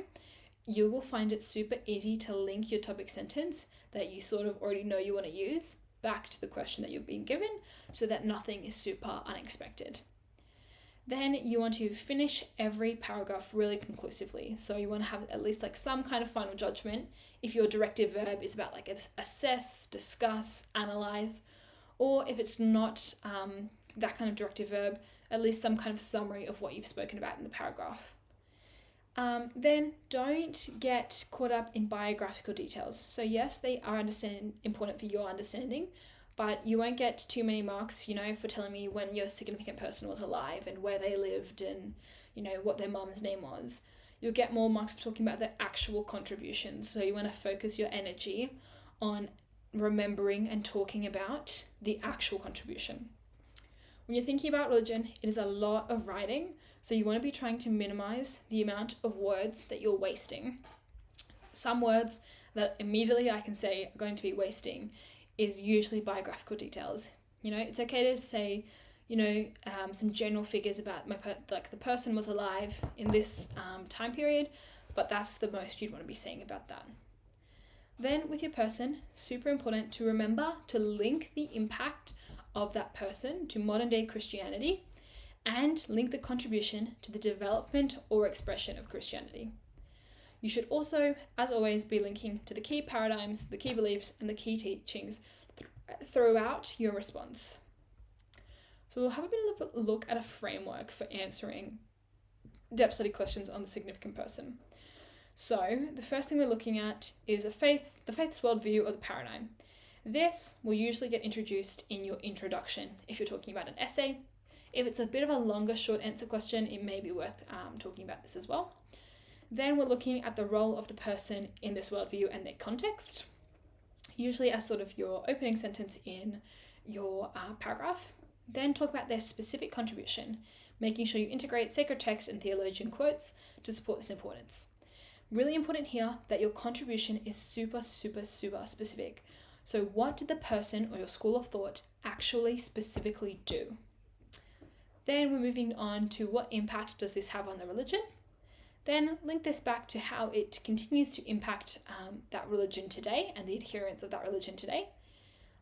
you will find it super easy to link your topic sentence that you sort of already know you want to use back to the question that you've been given, so that nothing is super unexpected. Then you want to finish every paragraph really conclusively. So you want to have at least like some kind of final judgment. If your directive verb is about like assess, discuss, analyze, or if it's not that kind of directive verb, at least some kind of summary of what you've spoken about in the paragraph. Then don't get caught up in biographical details. So yes, they are important for your understanding, but you won't get too many marks, for telling me when your significant person was alive and where they lived and, what their mum's name was. You'll get more marks for talking about the actual contributions. So you want to focus your energy on remembering and talking about the actual contribution. When you're thinking about religion, it is a lot of writing, so you want to be trying to minimize the amount of words that you're wasting. Some words that immediately I can say are going to be wasting is usually biographical details. It's okay to say, some general figures about the person was alive in this time period, but that's the most you'd want to be saying about that. Then with your person, super important to remember to link the impact of that person to modern day Christianity and link the contribution to the development or expression of Christianity. You should also, as always, be linking to the key paradigms, the key beliefs, and the key teachings throughout your response. So we'll have a bit of a look at a framework for answering depth study questions on the significant person. So the first thing we're looking at is the faith's worldview or the paradigm. This will usually get introduced in your introduction if you're talking about an essay. If it's a bit of a longer short answer question, it may be worth talking about this as well. Then we're looking at the role of the person in this worldview and their context, usually as sort of your opening sentence in your paragraph. Then talk about their specific contribution, making sure you integrate sacred text and theologian quotes to support this importance. Really important here that your contribution is super, super, super specific. So what did the person or your school of thought actually specifically do? Then we're moving on to what impact does this have on the religion? Then link this back to how it continues to impact that religion today and the adherents of that religion today.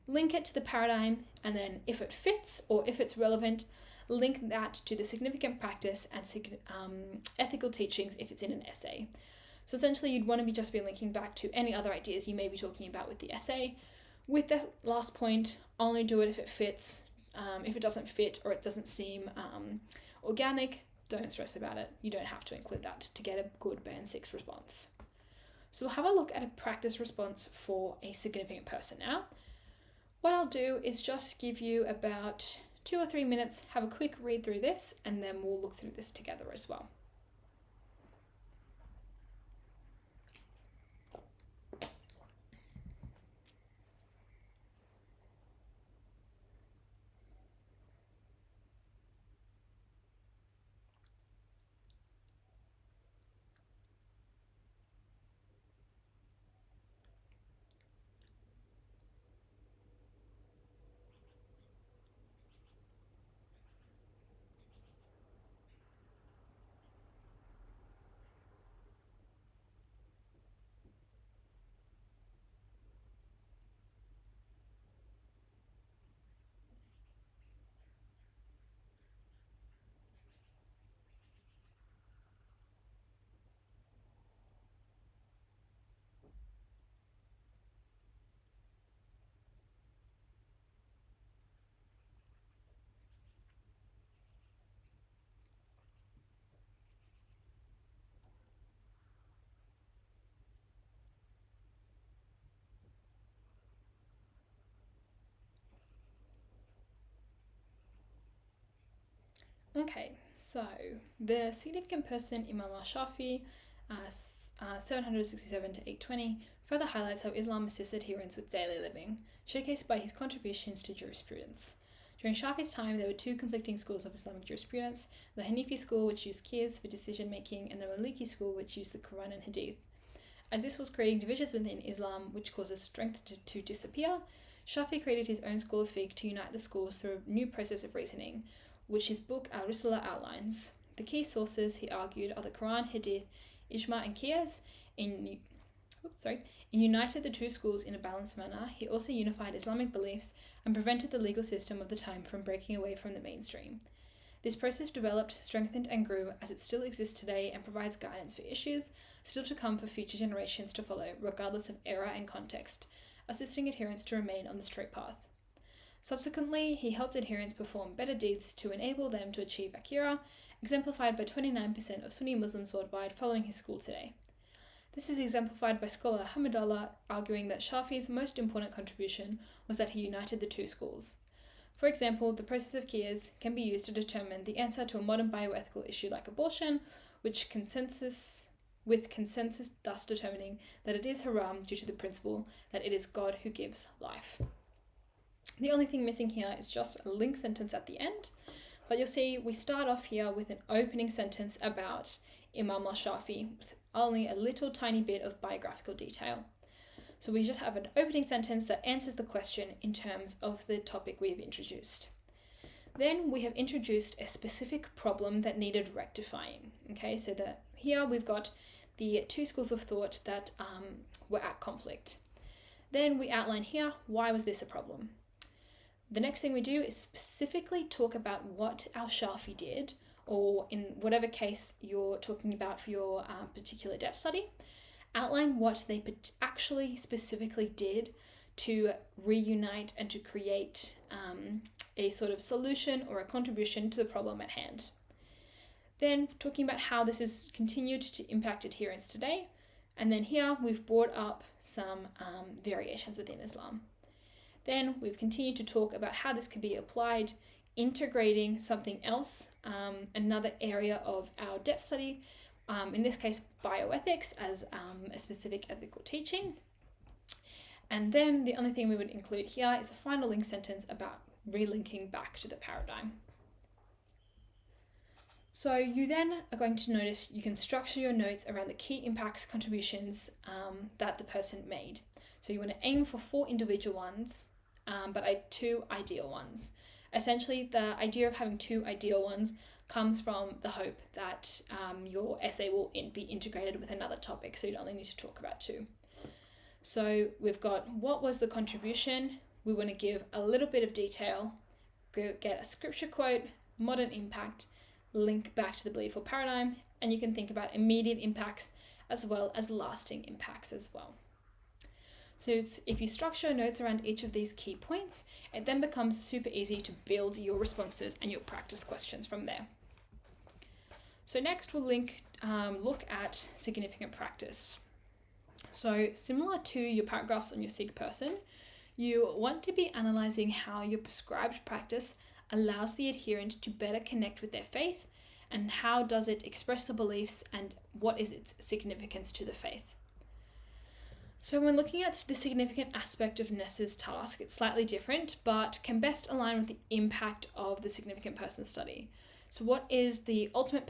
Link it to the paradigm, and then if it fits or if it's relevant, link that to the significant practice and ethical teachings if it's in an essay. So essentially you'd want to just be linking back to any other ideas you may be talking about with the essay. With the last point, only do it if it fits. If it doesn't fit or it doesn't seem organic, don't stress about it. You don't have to include that to get a good Band 6 response. So we'll have a look at a practice response for a significant person now. What I'll do is just give you about 2 or 3 minutes, have a quick read through this, and then we'll look through this together as well. Okay, so the significant person Imam al-Shafi, 767 to 820, further highlights how Islam assists adherents with daily living, showcased by his contributions to jurisprudence. During Shafi's time, there were two conflicting schools of Islamic jurisprudence: the Hanafi school, which used qiyas for decision making, and the Maliki school, which used the Quran and Hadith. As this was creating divisions within Islam, which causes strength to disappear, Shafi created his own school of fiqh to unite the schools through a new process of reasoning, which his book Al-Risala outlines. The key sources, he argued, are the Quran, Hadith, Ijma, and Qiyas. In united the two schools in a balanced manner. He also unified Islamic beliefs and prevented the legal system of the time from breaking away from the mainstream. This process developed, strengthened, and grew as it still exists today and provides guidance for issues still to come for future generations to follow, regardless of era and context, assisting adherents to remain on the straight path. Subsequently, he helped adherents perform better deeds to enable them to achieve akira, exemplified by 29% of Sunni Muslims worldwide following his school today. This is exemplified by scholar Hamidullah arguing that Shafi's most important contribution was that he united the two schools. For example, the process of qiyas can be used to determine the answer to a modern bioethical issue like abortion, with consensus thus determining that it is haram due to the principle that it is God who gives life. The only thing missing here is just a link sentence at the end, but you'll see we start off here with an opening sentence about Imam al-Shafi with only a little tiny bit of biographical detail. So we just have an opening sentence that answers the question in terms of the topic we've introduced. Then we have introduced a specific problem that needed rectifying. Okay, so that here we've got the two schools of thought that were at conflict. Then we outline here, why was this a problem? The next thing we do is specifically talk about what al-Shafi did, or in whatever case you're talking about for your particular depth study, outline what they actually specifically did to reunite and to create a sort of solution or a contribution to the problem at hand. Then talking about how this has continued to impact adherents today, and then here we've brought up some variations within Islam. Then we've continued to talk about how this could be applied, integrating something else, another area of our depth study, in this case bioethics as a specific ethical teaching. And then the only thing we would include here is the final link sentence about relinking back to the paradigm. So you then are going to notice you can structure your notes around the key impacts, contributions that the person made. So you want to aim for 4 individual ones, but 2 ideal ones. Essentially, the idea of having 2 ideal ones comes from the hope that your essay will be integrated with another topic, so you'd only need to talk about 2. So we've got what was the contribution. We want to give a little bit of detail, get a scripture quote, modern impact, link back to the belief or paradigm, and you can think about immediate impacts as well as lasting impacts as well. So if you structure notes around each of these key points, it then becomes super easy to build your responses and your practice questions from there. So next we'll look at significant practice. So similar to your paragraphs on your sick person, you want to be analysing how your prescribed practice allows the adherent to better connect with their faith, and how does it express the beliefs and what is its significance to the faith. So when looking at the significant aspect of Ness's task, it's slightly different, but can best align with the impact of the significant person study. So what is the ultimate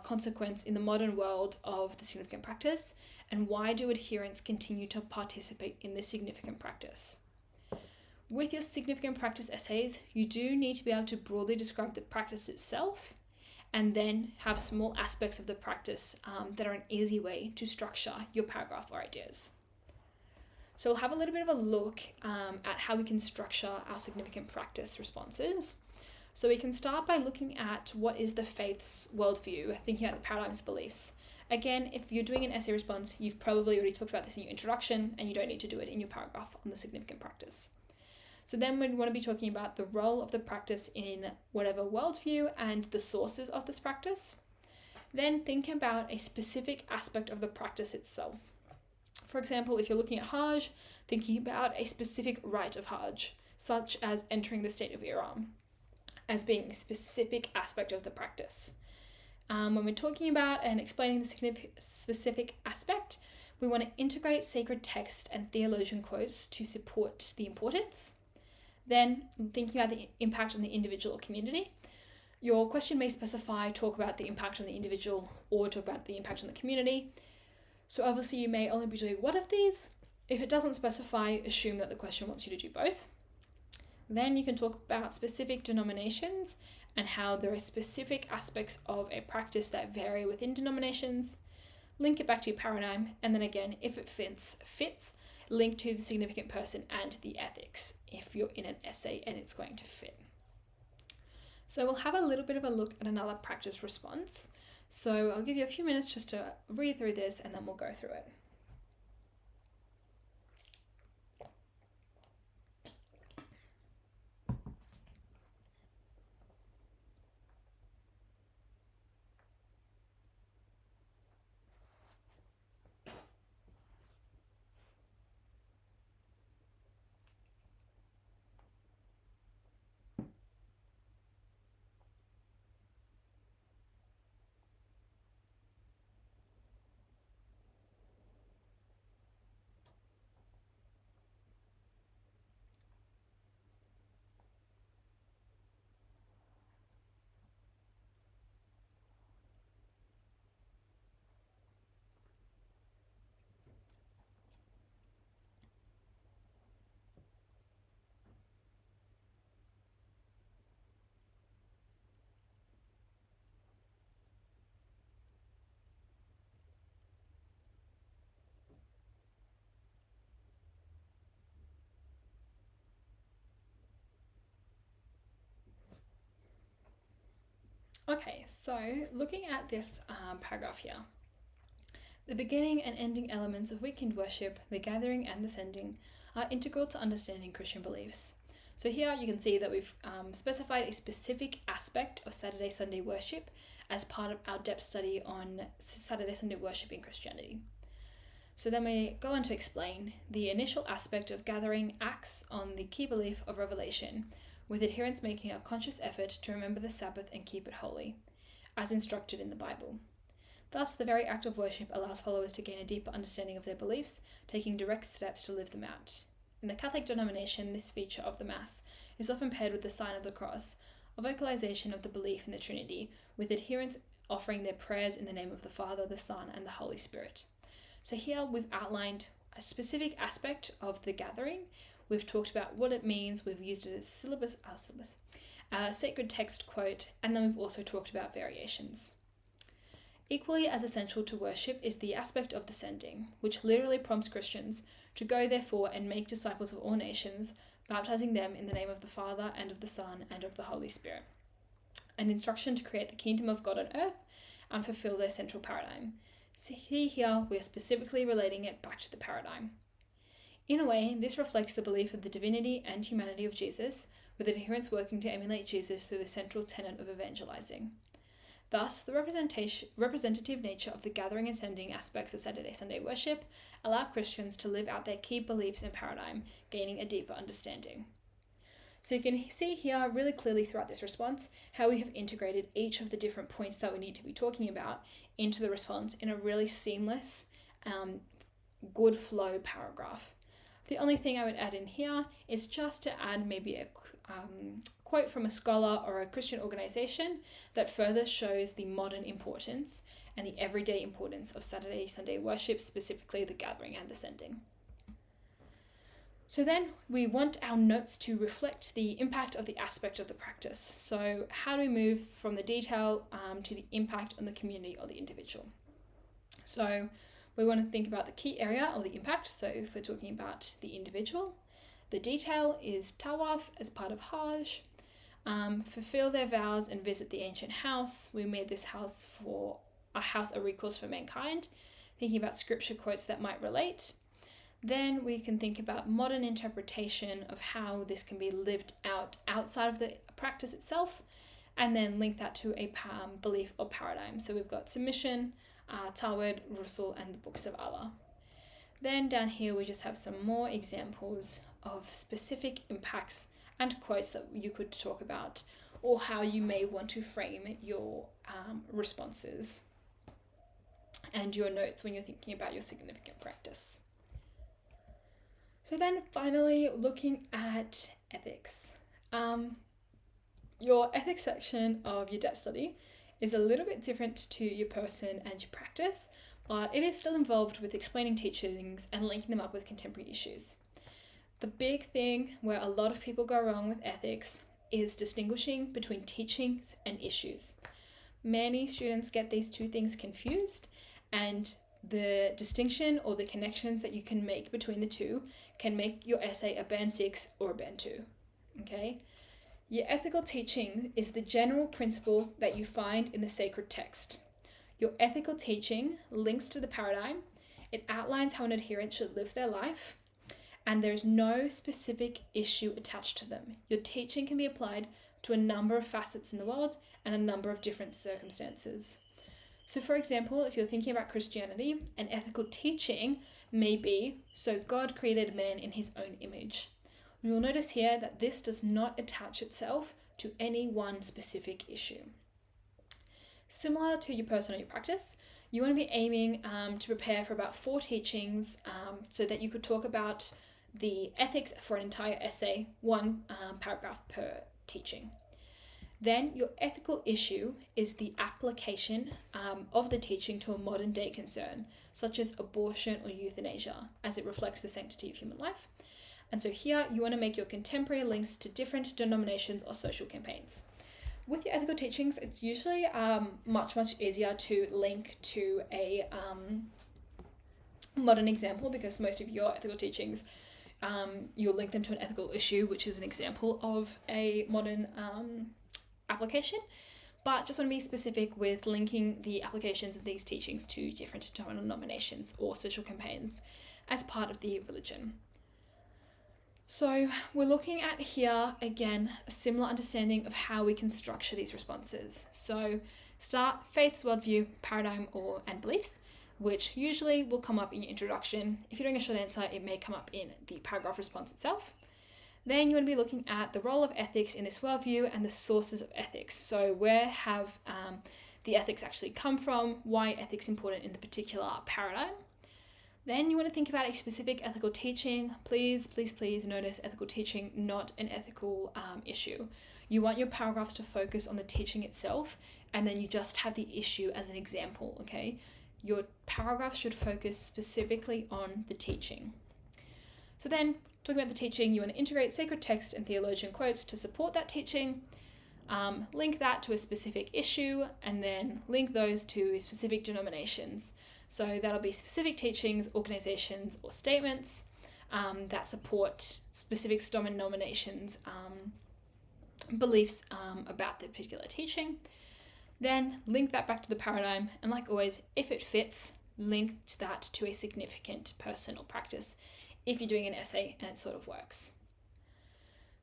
consequence in the modern world of the significant practice, and why do adherents continue to participate in this significant practice? With your significant practice essays, you do need to be able to broadly describe the practice itself, and then have small aspects of the practice that are an easy way to structure your paragraph or ideas. So we'll have a little bit of a look at how we can structure our significant practice responses. So we can start by looking at what is the faith's worldview, thinking about the paradigms, beliefs. Again, if you're doing an essay response, you've probably already talked about this in your introduction, and you don't need to do it in your paragraph on the significant practice. So then we want to be talking about the role of the practice in whatever worldview and the sources of this practice. Then think about a specific aspect of the practice itself. For example, if you're looking at Hajj, thinking about a specific rite of Hajj, such as entering the state of Ihram, as being a specific aspect of the practice. When we're talking about and explaining the specific aspect, we want to integrate sacred text and theologian quotes to support the importance. Then, thinking about the impact on the individual or community. Your question may specify, talk about the impact on the individual, or talk about the impact on the community. So obviously you may only be doing one of these. If it doesn't specify, assume that the question wants you to do both. Then you can talk about specific denominations and how there are specific aspects of a practice that vary within denominations. Link it back to your paradigm, and then again, if it fits, link to the significant person and the ethics if you're in an essay and it's going to fit. So we'll have a little bit of a look at another practice response. So I'll give you a few minutes just to read through this, and then we'll go through it. Okay, so looking at this paragraph here, the beginning and ending elements of weekend worship, the gathering and the sending, are integral to understanding Christian beliefs. So here you can see that we've specified a specific aspect of Saturday Sunday worship as part of our depth study on Saturday Sunday worship in Christianity. So then we go on to explain the initial aspect of gathering acts on the key belief of revelation, with adherents making a conscious effort to remember the Sabbath and keep it holy, as instructed in the Bible. Thus, the very act of worship allows followers to gain a deeper understanding of their beliefs, taking direct steps to live them out. In the Catholic denomination, this feature of the Mass is often paired with the sign of the cross, a vocalization of the belief in the Trinity, with adherents offering their prayers in the name of the Father, the Son, and the Holy Spirit. So here we've outlined a specific aspect of the gathering. We've talked about what it means, we've used it as sacred text quote, and then we've also talked about variations. Equally as essential to worship is the aspect of the sending, which literally prompts Christians to go therefore and make disciples of all nations, baptizing them in the name of the Father and of the Son and of the Holy Spirit. An instruction to create the kingdom of God on earth and fulfill their central paradigm. See here, we are specifically relating it back to the paradigm. In a way, this reflects the belief of the divinity and humanity of Jesus, with adherents working to emulate Jesus through the central tenet of evangelizing. Thus, the representative nature of the gathering and sending aspects of Saturday Sunday worship allow Christians to live out their key beliefs and paradigm, gaining a deeper understanding. So you can see here really clearly throughout this response how we have integrated each of the different points that we need to be talking about into the response in a really seamless, good flow paragraph. The only thing I would add in here is just to add maybe a quote from a scholar or a Christian organization that further shows the modern importance and the everyday importance of Saturday Sunday worship, specifically the gathering and the sending. So then we want our notes to reflect the impact of the aspect of the practice. So how do we move from the detail to the impact on the community or the individual? So we want to think about the key area or the impact. So if we're talking about the individual, the detail is tawaf as part of Hajj, fulfill their vows and visit the ancient house. We made this house a recourse for mankind, thinking about scripture quotes that might relate. Then we can think about modern interpretation of how this can be lived out outside of the practice itself, and then link that to a belief or paradigm. So we've got submission, Tawhid, Rusul, and the books of Allah. Then down here we just have some more examples of specific impacts and quotes that you could talk about, or how you may want to frame your responses and your notes when you're thinking about your significant practice. So then finally, looking at ethics. Your ethics section of your depth study is a little bit different to your person and your practice, but it is still involved with explaining teachings and linking them up with contemporary issues. The big thing where a lot of people go wrong with ethics is distinguishing between teachings and issues. Many students get these two things confused, and the distinction or the connections that you can make between the two can make your essay a band 6 or a band 2. Okay? Your ethical teaching is the general principle that you find in the sacred text. Your ethical teaching links to the paradigm, it outlines how an adherent should live their life, and there's no specific issue attached to them. Your teaching can be applied to a number of facets in the world and a number of different circumstances. So for example, if you're thinking about Christianity, an ethical teaching may be, so God created man in his own image. You'll notice here that this does not attach itself to any one specific issue. Similar to your personal practice, you want to be aiming to prepare for about 4 teachings so that you could talk about the ethics for an entire essay, 1 paragraph per teaching. Then your ethical issue is the application of the teaching to a modern day concern, such as abortion or euthanasia, as it reflects the sanctity of human life. And so here you want to make your contemporary links to different denominations or social campaigns. With your ethical teachings, it's usually much easier to link to a modern example, because most of your ethical teachings, you'll link them to an ethical issue, which is an example of a modern application. But just want to be specific with linking the applications of these teachings to different denominations or social campaigns as part of the religion. So we're looking at here, again, a similar understanding of how we can structure these responses. So start faith's worldview, paradigm, and beliefs, which usually will come up in your introduction. If you're doing a short answer, it may come up in the paragraph response itself. Then you want to be looking at the role of ethics in this worldview and the sources of ethics. So where have the ethics actually come from? Why ethics is important in the particular paradigm? Then you want to think about a specific ethical teaching. Please notice ethical teaching, not an ethical issue. You want your paragraphs to focus on the teaching itself, and then you just have the issue as an example, okay? Your paragraph should focus specifically on the teaching. So then, talking about the teaching, you want to integrate sacred text and theologian quotes to support that teaching, link that to a specific issue, and then link those to specific denominations. So that'll be specific teachings, organizations, or statements that support specific denominations' beliefs about the particular teaching. Then link that back to the paradigm, and like always, if it fits, link that to a significant person or practice if you're doing an essay and it sort of works.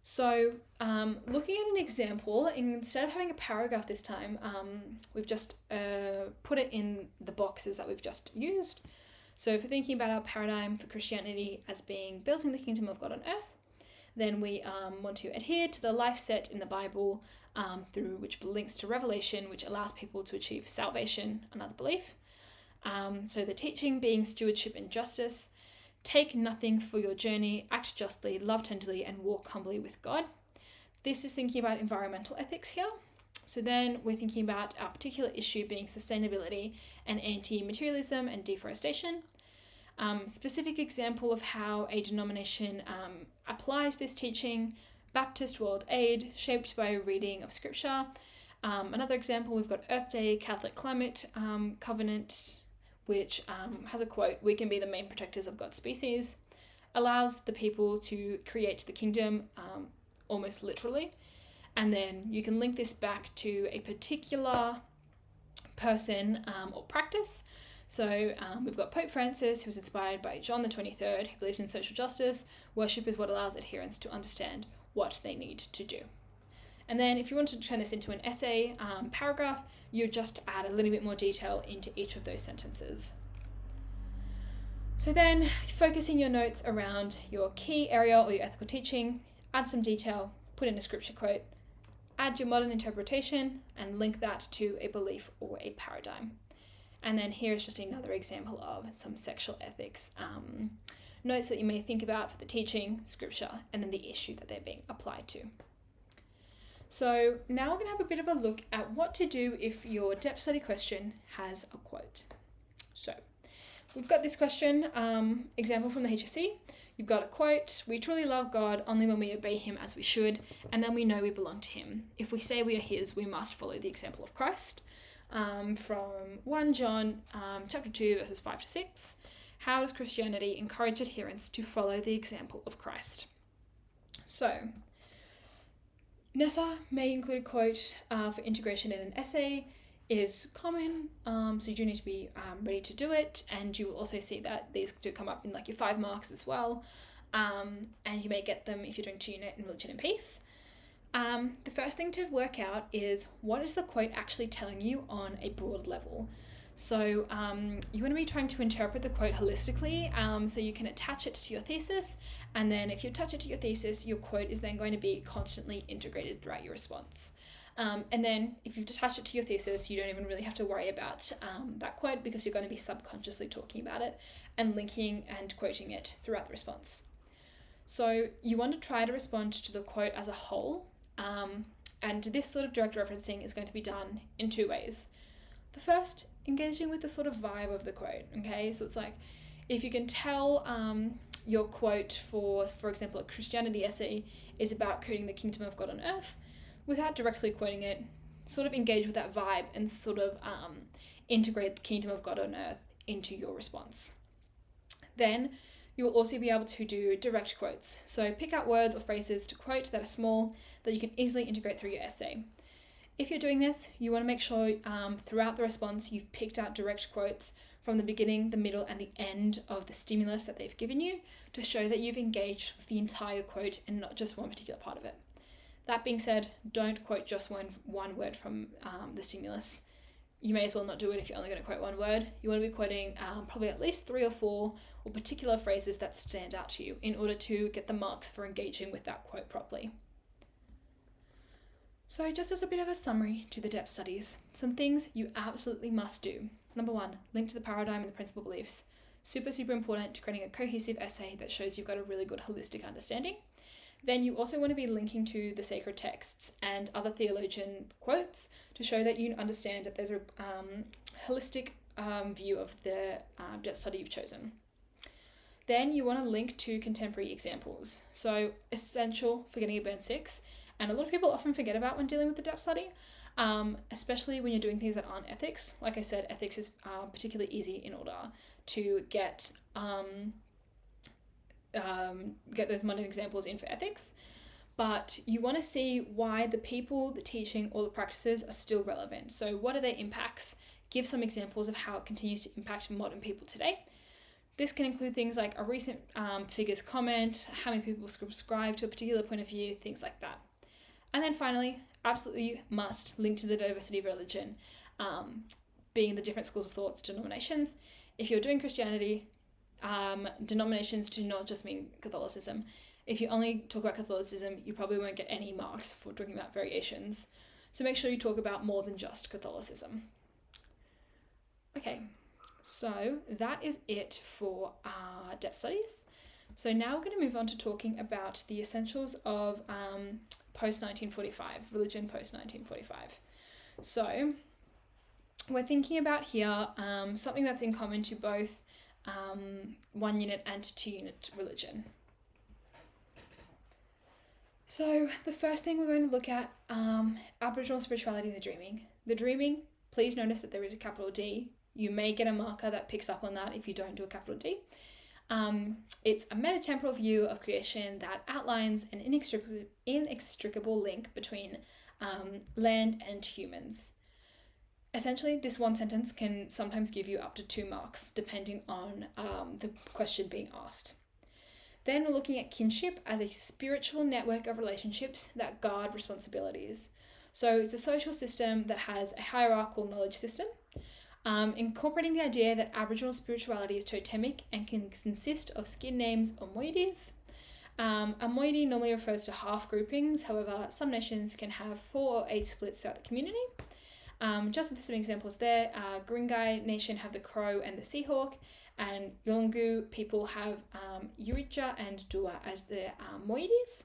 So looking at an example, instead of having a paragraph this time, we've just put it in the boxes that we've just used. So if we're thinking about our paradigm for Christianity as being building the kingdom of God on earth, then we want to adhere to the life set in the Bible through which links to Revelation, which allows people to achieve salvation, another belief. So the teaching being stewardship and justice. Take nothing for your journey, act justly, love tenderly, and walk humbly with God. This is thinking about environmental ethics here. So then we're thinking about our particular issue being sustainability and anti-materialism and deforestation. Specific example of how a denomination applies this teaching: Baptist World Aid, shaped by a reading of scripture. Another example, we've got Earth Day, Catholic Climate Covenant, which has a quote, "We can be the main protectors of God's species," allows the people to create the kingdom almost literally. And then you can link this back to a particular person or practice. So we've got Pope Francis, who was inspired by John the 23rd, who believed in social justice. Worship is what allows adherents to understand what they need to do. And then if you want to turn this into an essay paragraph, you just add a little bit more detail into each of those sentences. So then focusing your notes around your key area or your ethical teaching, add some detail, put in a scripture quote, add your modern interpretation, and link that to a belief or a paradigm. And then here is just another example of some sexual ethics notes that you may think about for the teaching, scripture, and then the issue that they're being applied to. So now we're going to have a bit of a look at what to do if your depth study question has a quote. So we've got this question, example from the HSC. You've got a quote: "We truly love God only when we obey him as we should, and then we know we belong to him. If we say we are his, we must follow the example of Christ." From 1 John chapter 2 verses 5 to 6. How does Christianity encourage adherents to follow the example of Christ? So Nessa may include a quote for integration in an essay. It is common, so you do need to be ready to do it, and you will also see that these do come up in like your 5 marks as well, and you may get them if you're doing 2-unit in religion and peace. The first thing to work out is, what is the quote actually telling you on a broad level? So you want to be trying to interpret the quote holistically, so you can attach it to your thesis, and then if you attach it to your thesis, your quote is then going to be constantly integrated throughout your response. And then if you've attached it to your thesis, you don't even really have to worry about that quote, because you're going to be subconsciously talking about it and linking and quoting it throughout the response. So you want to try to respond to the quote as a whole, and this sort of direct referencing is going to be done in 2 ways. The first, engaging with the sort of vibe of the quote, okay? So it's like, if you can tell your quote for example, a Christianity essay is about creating the kingdom of God on earth, without directly quoting it, sort of engage with that vibe and sort of integrate the kingdom of God on earth into your response. Then you will also be able to do direct quotes. So pick out words or phrases to quote that are small, that you can easily integrate through your essay. If you're doing this, you want to make sure throughout the response you've picked out direct quotes from the beginning, the middle, and the end of the stimulus that they've given you, to show that you've engaged with the entire quote and not just one particular part of it. That being said, don't quote just one word from the stimulus. You may as well not do it if you're only going to quote one word. You want to be quoting probably at least 3 or 4 or particular phrases that stand out to you in order to get the marks for engaging with that quote properly. So just as a bit of a summary to the depth studies, some things you absolutely must do. Number 1, link to the paradigm and the principal beliefs. Super important to creating a cohesive essay that shows you've got a really good holistic understanding. Then you also want to be linking to the sacred texts and other theologian quotes to show that you understand that there's a holistic view of the depth study you've chosen. Then you want to link to contemporary examples. So essential for getting a Burn 6, and a lot of people often forget about when dealing with the depth study, especially when you're doing things that aren't ethics. Like I said, ethics is particularly easy in order to get those modern examples in for ethics, but you want to see why the people, the teaching, or the practices are still relevant. So what are their impacts? Give some examples of how it continues to impact modern people today. This can include things like a recent figure's comment, how many people subscribe to a particular point of view, things like that. And then finally, absolutely must link to the diversity of religion, being the different schools of thoughts, denominations. If you're doing Christianity, denominations do not just mean Catholicism. If you only talk about Catholicism, you probably won't get any marks for talking about variations. So make sure you talk about more than just Catholicism. Okay, so that is it for our depth studies. So now we're going to move on to talking about the essentials of post-1945, religion post-1945. So we're thinking about here something that's in common to both 1 unit and 2 unit religion. So the first thing we're going to look at, Aboriginal spirituality, the dreaming. The dreaming, please notice that there is a capital D. You may get a marker that picks up on that if you don't do a capital D. It's a metatemporal view of creation that outlines an inextricable link between land and humans. Essentially, this one sentence can sometimes give you up to 2 marks, depending on the question being asked. Then we're looking at kinship as a spiritual network of relationships that guard responsibilities. So it's a social system that has a hierarchical knowledge system, incorporating the idea that Aboriginal spirituality is totemic and can consist of skin names or moieties. A moiety normally refers to half groupings, however, some nations can have 4 or 8 splits throughout the community. Just for some examples there, Guringai Nation have the crow and the seahawk, and Yolngu people have Yurija and Dua as their moieties.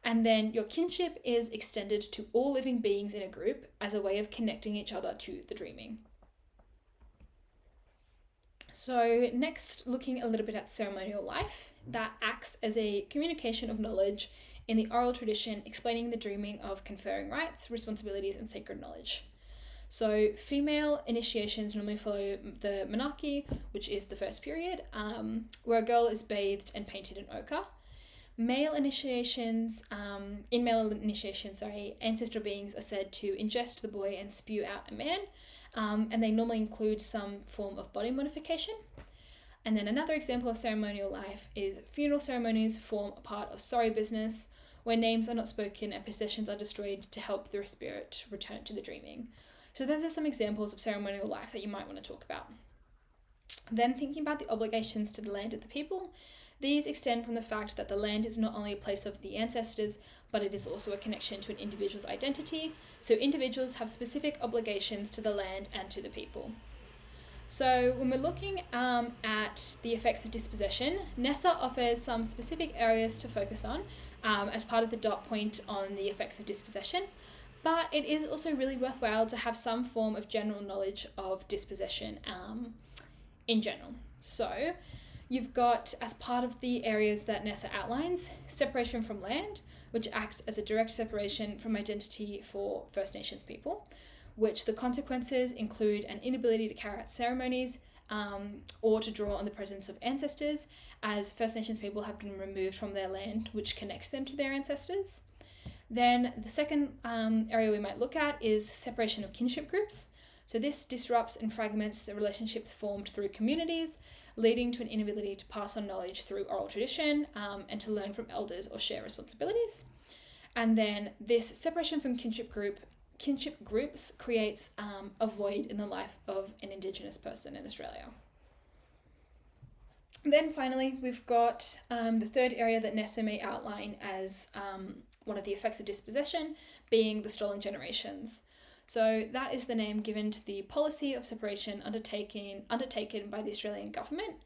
And then your kinship is extended to all living beings in a group as a way of connecting each other to the dreaming. So next, looking a little bit at ceremonial life, that acts as a communication of knowledge in the oral tradition, explaining the dreaming of conferring rights, responsibilities, and sacred knowledge. So female initiations normally follow the monarchy, which is the first period, where a girl is bathed and painted in ochre. In male initiations, ancestral beings are said to ingest the boy and spew out a man, and they normally include some form of body modification. And then another example of ceremonial life is funeral ceremonies form a part of sorry business, where names are not spoken and possessions are destroyed to help the spirit return to the dreaming. So those are some examples of ceremonial life that you might want to talk about. Then thinking about the obligations to the land of the people, these extend from the fact that the land is not only a place of the ancestors, but it is also a connection to an individual's identity. So individuals have specific obligations to the land and to the people. So when we're looking at the effects of dispossession, NESA offers some specific areas to focus on as part of the dot point on the effects of dispossession. But it is also really worthwhile to have some form of general knowledge of dispossession in general. So you've got, as part of the areas that NESA outlines, separation from land, which acts as a direct separation from identity for First Nations people, which the consequences include an inability to carry out ceremonies or to draw on the presence of ancestors, as First Nations people have been removed from their land, which connects them to their ancestors. Then the second area we might look at is separation of kinship groups. So this disrupts and fragments the relationships formed through communities, leading to an inability to pass on knowledge through oral tradition and to learn from elders or share responsibilities. And then this separation from kinship groups creates a void in the life of an Indigenous person in Australia. Then finally, we've got the third area that NESA may outline as one of the effects of dispossession, being the stolen generations. So that is the name given to the policy of separation undertaken by the Australian government.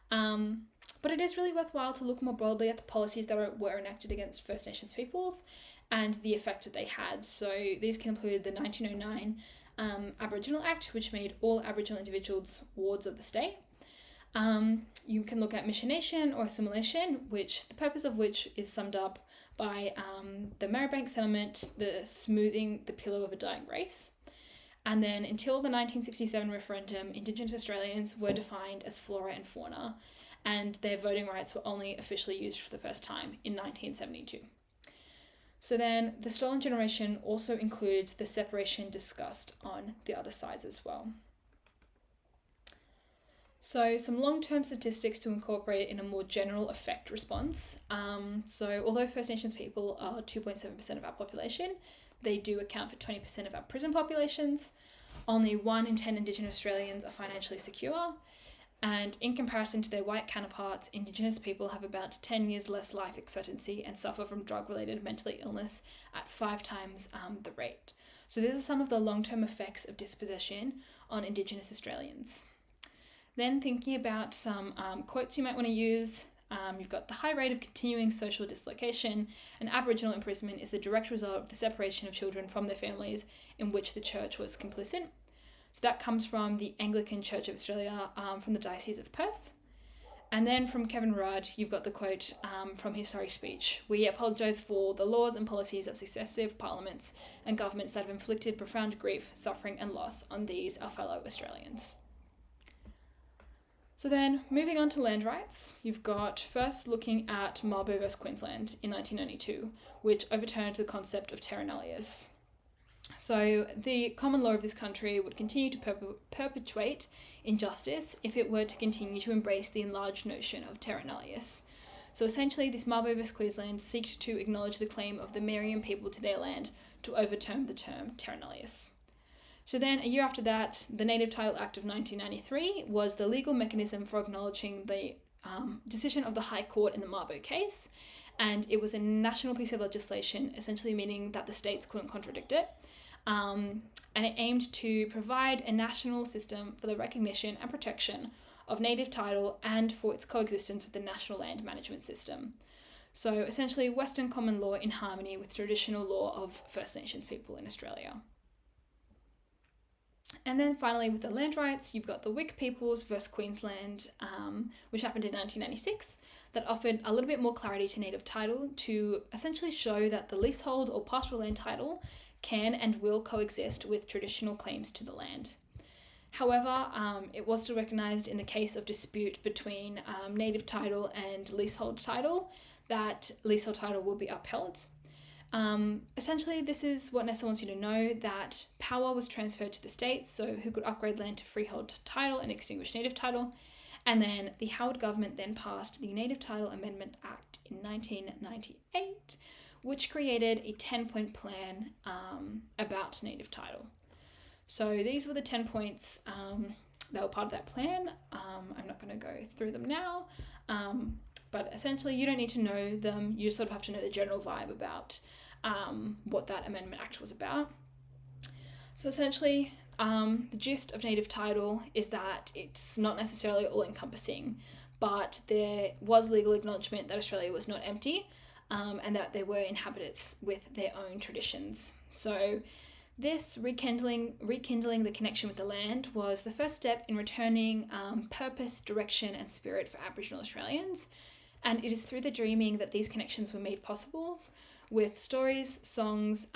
But it is really worthwhile to look more broadly at the policies that were enacted against First Nations peoples and the effect that they had. So these can include the 1909 Aboriginal Act, which made all Aboriginal individuals wards of the state. You can look at missionation or assimilation, which the purpose of which is summed up by the Maribyrnong settlement, the smoothing the pillow of a dying race. And then until the 1967 referendum, Indigenous Australians were defined as flora and fauna, and their voting rights were only officially used for the first time in 1972. So then the stolen generation also includes the separation discussed on the other sides as well. So some long-term statistics to incorporate in a more general effect response. So although First Nations people are 2.7% of our population, they do account for 20% of our prison populations. Only 1 in 10 Indigenous Australians are financially secure. And in comparison to their white counterparts, Indigenous people have about 10 years less life expectancy and suffer from drug-related mental illness at 5 times the rate. So these are some of the long-term effects of dispossession on Indigenous Australians. Then thinking about some quotes you might want to use, you've got the high rate of continuing social dislocation, and Aboriginal imprisonment is the direct result of the separation of children from their families in which the church was complicit. So that comes from the Anglican Church of Australia from the Diocese of Perth. And then from Kevin Rudd, you've got the quote from his sorry speech. We apologise for the laws and policies of successive parliaments and governments that have inflicted profound grief, suffering and loss on these, our fellow Australians. So then, moving on to land rights, you've got first looking at Mabo vs Queensland in 1992, which overturned the concept of terra nullius. So the common law of this country would continue to perpetuate injustice if it were to continue to embrace the enlarged notion of terra nullius. So essentially, this Mabo vs Queensland seeks to acknowledge the claim of the Meriam people to their land to overturn the term terra nullius. So then, a year after that, the Native Title Act of 1993 was the legal mechanism for acknowledging the decision of the High Court in the Mabo case, and it was a national piece of legislation, essentially meaning that the states couldn't contradict it, and it aimed to provide a national system for the recognition and protection of native title and for its coexistence with the national land management system. So essentially, Western common law in harmony with traditional law of First Nations people in Australia. And then finally, with the land rights, you've got the Wik Peoples versus Queensland, which happened in 1996, that offered a little bit more clarity to native title to essentially show that the leasehold or pastoral land title can and will coexist with traditional claims to the land. However, it was still recognised in the case of dispute between native title and leasehold title that leasehold title will be upheld. Essentially, this is what Nessa wants you to know, that power was transferred to the states, so who could upgrade land to freehold title and extinguish native title. And then the Howard government then passed the Native Title Amendment Act in 1998, which created a 10-point plan about native title. So these were the 10 points that were part of that plan. I'm not going to go through them now, but essentially you don't need to know them. You sort of have to know the general vibe about what that Amendment Act was about. So essentially, the gist of native title is that it's not necessarily all-encompassing, but there was legal acknowledgement that Australia was not empty, and that there were inhabitants with their own traditions. So this rekindling the connection with the land was the first step in returning purpose, direction and spirit for Aboriginal Australians. And it is through the dreaming that these connections were made possible, with stories, songs,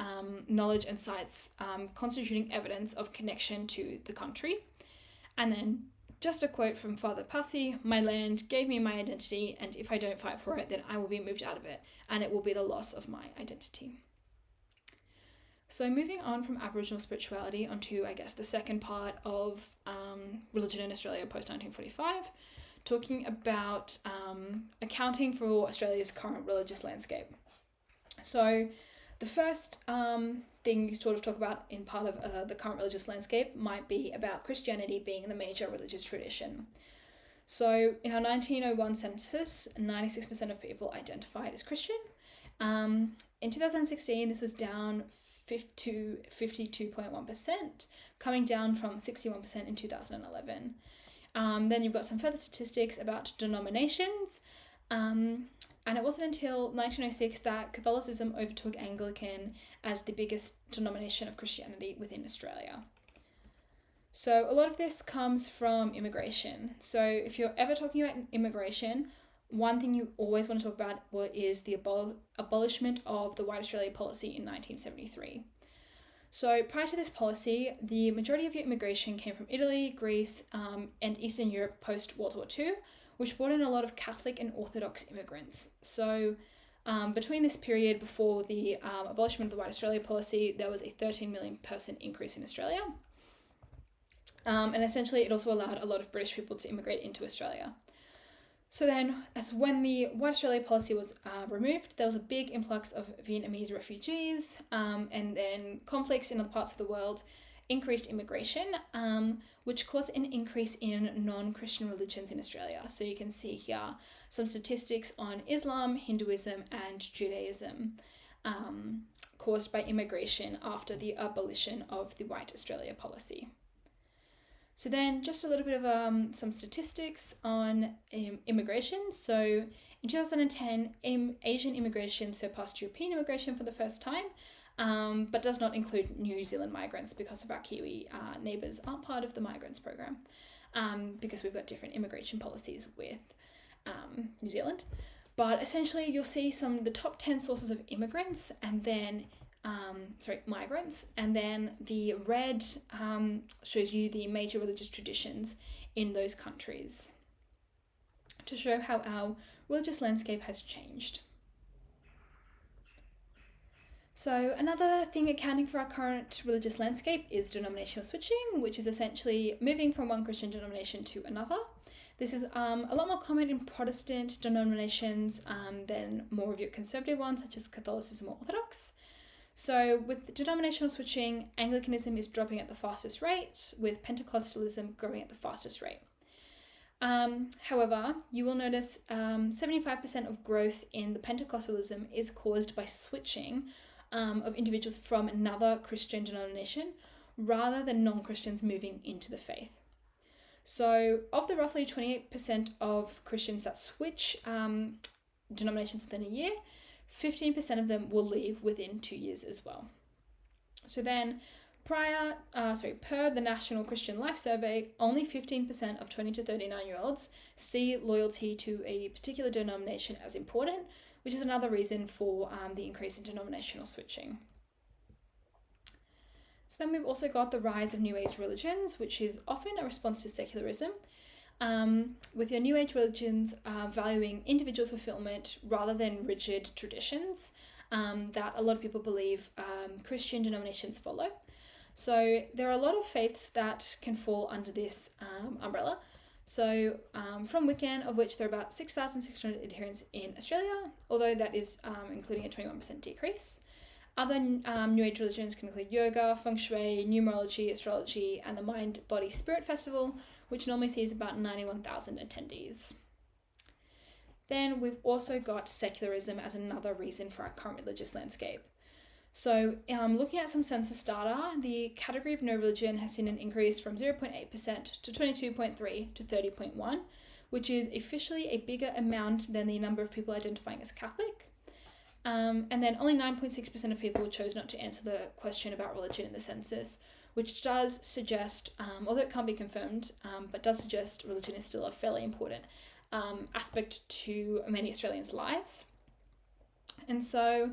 knowledge and sites constituting evidence of connection to the country. And then just a quote from Father Pussy, "My land gave me my identity, and if I don't fight for it, then I will be moved out of it, and it will be the loss of my identity." So moving on from Aboriginal spirituality onto, I guess, the second part of religion in Australia post-1945, talking about accounting for Australia's current religious landscape. So the first thing you sort of talk about in part of the current religious landscape might be about Christianity being the major religious tradition. So in our 1901 census, 96% of people identified as Christian. In 2016, this was down to 52.1%, coming down from 61% in 2011. Then you've got some further statistics about denominations, and it wasn't until 1906 that Catholicism overtook Anglican as the biggest denomination of Christianity within Australia. So a lot of this comes from immigration. So if you're ever talking about immigration, one thing you always want to talk about is the abolishment of the White Australia policy in 1973. So prior to this policy, the majority of your immigration came from Italy, Greece, and Eastern Europe post-World War II, which brought in a lot of Catholic and Orthodox immigrants. So between this period before the abolishment of the White Australia policy, there was a 13 million person increase in Australia. And essentially it also allowed a lot of British people to immigrate into Australia. So then, as when the White Australia policy was removed, there was a big influx of Vietnamese refugees, and then conflicts in other parts of the world increased immigration, which caused an increase in non-Christian religions in Australia. So you can see here some statistics on Islam, Hinduism, and Judaism, caused by immigration after the abolition of the White Australia policy. So then just a little bit of some statistics on immigration. So in 2010, Asian immigration surpassed European immigration for the first time, but does not include New Zealand migrants because of our Kiwi neighbours aren't part of the migrants program, because we've got different immigration policies with New Zealand. But essentially you'll see the top 10 sources of immigrants and then migrants, and then the red shows you the major religious traditions in those countries to show how our religious landscape has changed. So another thing accounting for our current religious landscape is denominational switching, which is essentially moving from one Christian denomination to another. This is a lot more common in Protestant denominations than more of your conservative ones, such as Catholicism or Orthodox. So with denominational switching, Anglicanism is dropping at the fastest rate, with Pentecostalism growing at the fastest rate. However, you will notice 75% of growth in the Pentecostalism is caused by switching of individuals from another Christian denomination rather than non-Christians moving into the faith. So of the roughly 28% of Christians that switch denominations within a year, 15% of them will leave within 2 years as well. So then per the National Christian Life Survey, only 15% of 20 to 39-year-olds see loyalty to a particular denomination as important, which is another reason for the increase in denominational switching. So then we've also got the rise of New Age religions, which is often a response to secularism, with your New Age religions valuing individual fulfillment rather than rigid traditions that a lot of people believe Christian denominations follow. So there are a lot of faiths that can fall under this umbrella. So from Wiccan, of which there are about 6,600 adherents in Australia, although that is including a 21% decrease. Other New Age religions can include yoga, feng shui, numerology, astrology, and the Mind, Body, Spirit Festival, which normally sees about 91,000 attendees. Then we've also got secularism as another reason for our current religious landscape. So looking at some census data, the category of no religion has seen an increase from 0.8% to 22.3 to 30.1, which is officially a bigger amount than the number of people identifying as Catholic. And then only 9.6% of people chose not to answer the question about religion in the census, which does suggest, although it can't be confirmed, but does suggest religion is still a fairly important aspect to many Australians' lives. And so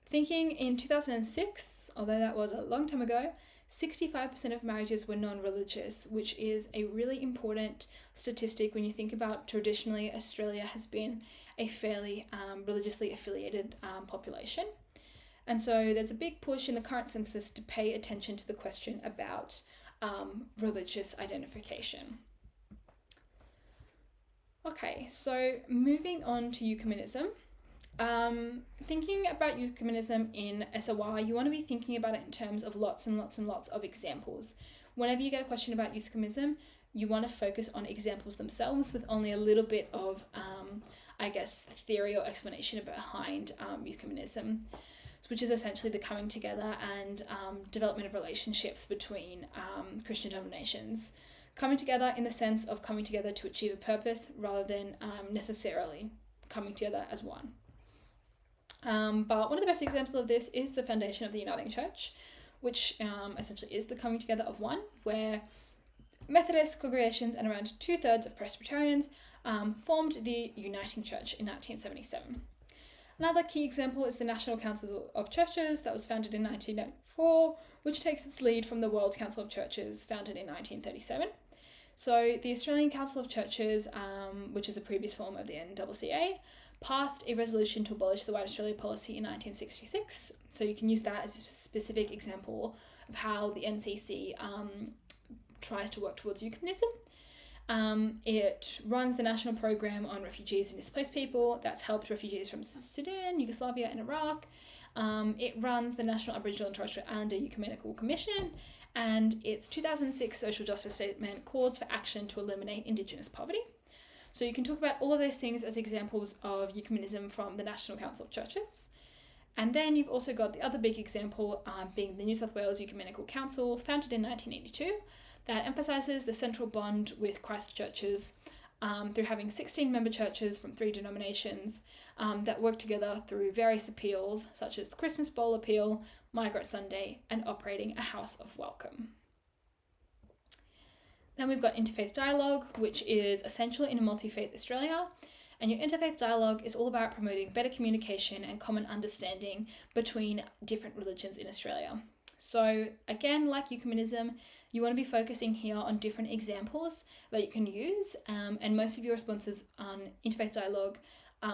thinking in 2006, although that was a long time ago, 65% of marriages were non-religious, which is a really important statistic when you think about traditionally Australia has been a fairly religiously affiliated population. And so there's a big push in the current census to pay attention to the question about religious identification. Okay, so moving on to ecumenism. Thinking about ecumenism in SOR, you want to be thinking about it in terms of lots and lots and lots of examples. Whenever you get a question about ecumenism, you want to focus on examples themselves with only a little bit of, theory or explanation behind ecumenism, which is essentially the coming together and development of relationships between Christian denominations. Coming together in the sense of coming together to achieve a purpose rather than necessarily coming together as one. But one of the best examples of this is the foundation of the Uniting Church, which essentially is the coming together of one, where Methodist congregations and around 2/3 of Presbyterians formed the Uniting Church in 1977. Another key example is the National Council of Churches that was founded in 1994, which takes its lead from the World Council of Churches founded in 1937. So the Australian Council of Churches, which is a previous form of the NCCA, passed a resolution to abolish the White Australia policy in 1966. So you can use that as a specific example of how the NCC tries to work towards ecumenism. It runs the national program on refugees and displaced people that's helped refugees from Sudan, Yugoslavia, and Iraq. It runs the National Aboriginal and Torres Strait Islander Ecumenical Commission, and its 2006 social justice statement calls for action to eliminate Indigenous poverty. So you can talk about all of those things as examples of ecumenism from the National Council of Churches. And then you've also got the other big example being the New South Wales Ecumenical Council, founded in 1982, that emphasises the central bond with Christ churches through having 16 member churches from 3 denominations that work together through various appeals, such as the Christmas Bowl Appeal, Migrant Sunday, and operating a House of Welcome. Then we've got interfaith dialogue, which is essential in a multi-faith Australia. And your interfaith dialogue is all about promoting better communication and common understanding between different religions in Australia. So again, like ecumenism, you want to be focusing here on different examples that you can use, and most of your responses on interfaith dialogue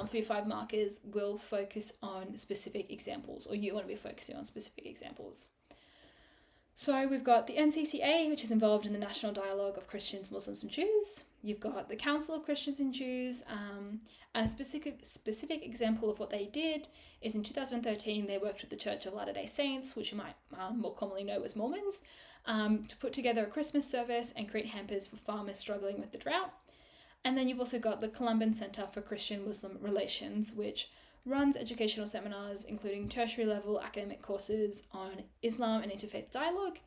for your 5 markers will focus on specific examples, or you want to be focusing on specific examples. So we've got the NCCA, which is involved in the national dialogue of Christians, Muslims and Jews. You've got the Council of Christians and Jews, and a specific example of what they did is in 2013, they worked with the Church of Latter-day Saints, which you might more commonly know as Mormons, to put together a Christmas service and create hampers for farmers struggling with the drought. And then you've also got the Columban Centre for Christian-Muslim Relations, which runs educational seminars, including tertiary level academic courses on Islam and interfaith dialogue.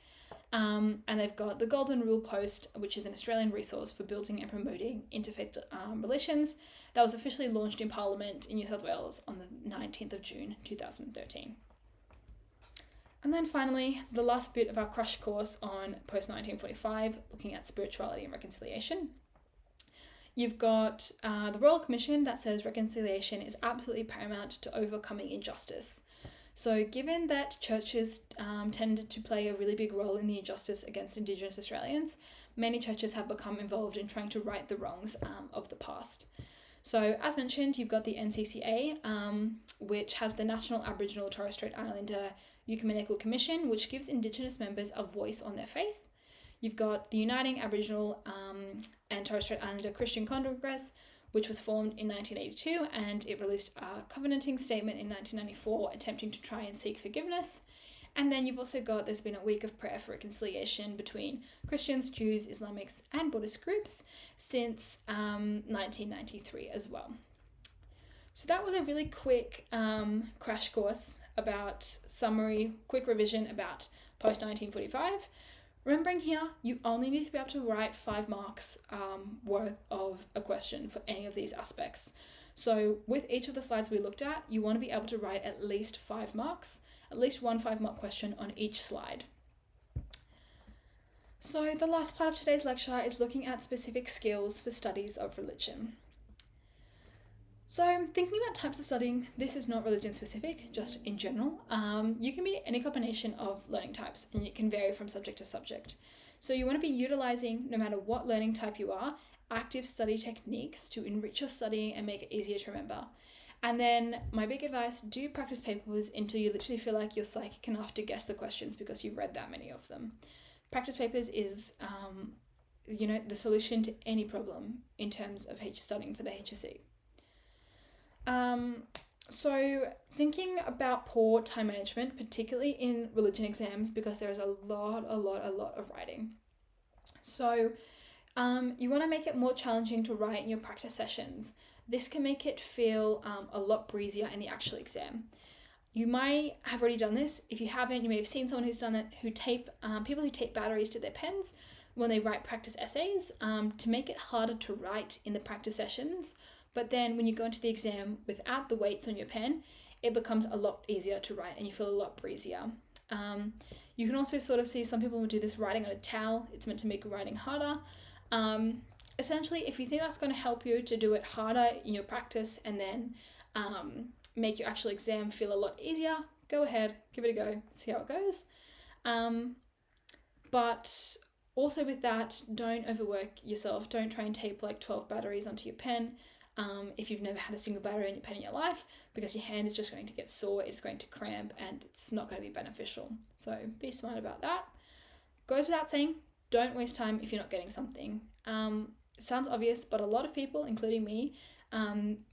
And they've got the Golden Rule Post, which is an Australian resource for building and promoting interfaith relations, that was officially launched in Parliament in New South Wales on the 19th of June 2013. And then finally, the last bit of our crash course on post-1945, looking at spirituality and reconciliation. You've got the Royal Commission that says reconciliation is absolutely paramount to overcoming injustice. So given that churches tended to play a really big role in the injustice against Indigenous Australians, many churches have become involved in trying to right the wrongs of the past. So as mentioned, you've got the NCCA, which has the National Aboriginal Torres Strait Islander Ecumenical Commission, which gives Indigenous members a voice on their faith. You've got the Uniting Aboriginal and Torres Strait Islander Christian Congress, which was formed in 1982, and it released a covenanting statement in 1994 attempting to try and seek forgiveness. And then you've also got, there's been a week of prayer for reconciliation between Christians, Jews, Islamics, and Buddhist groups since 1993 as well. So that was a really quick crash course about summary, quick revision about post-1945. Remembering here, you only need to be able to write 5 marks worth of a question for any of these aspects. So with each of the slides we looked at, you want to be able to write at least 5 marks, at least one 5-mark question on each slide. So the last part of today's lecture is looking at specific skills for studies of religion. So thinking about types of studying, this is not religion specific, just in general. You can be any combination of learning types, and it can vary from subject to subject. So you want to be utilizing, no matter what learning type you are, active study techniques to enrich your studying and make it easier to remember. And then my big advice, do practice papers until you literally feel like you're psychic enough to guess the questions because you've read that many of them. Practice papers is, the solution to any problem in terms of studying for the HSC. So thinking about poor time management, particularly in religion exams, because there is a lot of writing. So you want to make it more challenging to write in your practice sessions. This can make it feel a lot breezier in the actual exam. You might have already done this. If you haven't, you may have seen someone who's done it, people who tape batteries to their pens when they write practice essays to make it harder to write in the practice sessions. But then when you go into the exam without the weights on your pen, it becomes a lot easier to write and you feel a lot breezier. You can also sort of see some people will do this writing on a towel. It's meant to make writing harder. Essentially, if you think that's going to help you to do it harder in your practice and then make your actual exam feel a lot easier, go ahead, give it a go, see how it goes. But also with that, don't overwork yourself. Don't try and tape like 12 batteries onto your pen. If you've never had a single battery on your pen in your life, because your hand is just going to get sore, it's going to cramp, and it's not going to be beneficial. So be smart about that. Goes without saying, Don't waste time if you're not getting something. Sounds obvious, but a lot of people, including me,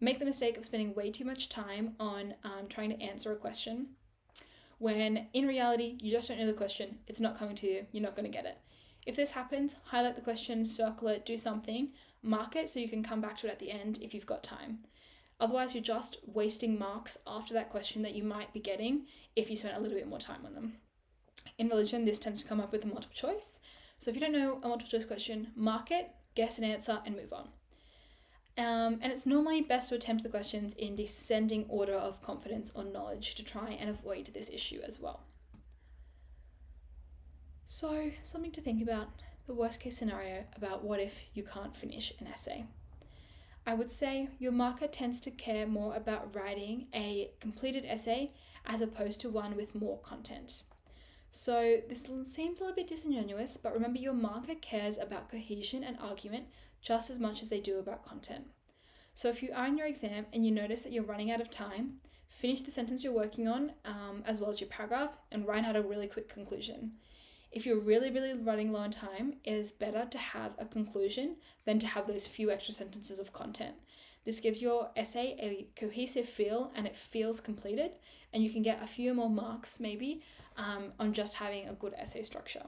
make the mistake of spending way too much time on trying to answer a question when in reality you just don't know the question. It's not coming to you. You're not going to get it. If this happens, highlight the question, circle it, do something, mark it so you can come back to it at the end if you've got time. Otherwise, you're just wasting marks after that question that you might be getting if you spend a little bit more time on them. In religion, this tends to come up with a multiple choice. So if you don't know a multiple choice question, mark it, guess an answer, and move on. And it's normally best to attempt the questions in descending order of confidence or knowledge to try and avoid this issue as well. So, something to think about, the worst case scenario about what if you can't finish an essay. I would say your marker tends to care more about writing a completed essay as opposed to one with more content. So this seems a little bit disingenuous, but remember your marker cares about cohesion and argument just as much as they do about content. So if you are in your exam and you notice that you're running out of time, finish the sentence you're working on as well as your paragraph and write out a really quick conclusion. If you're really running low on time, it is better to have a conclusion than to have those few extra sentences of content. This gives your essay a cohesive feel and it feels completed, and you can get a few more marks maybe on just having a good essay structure.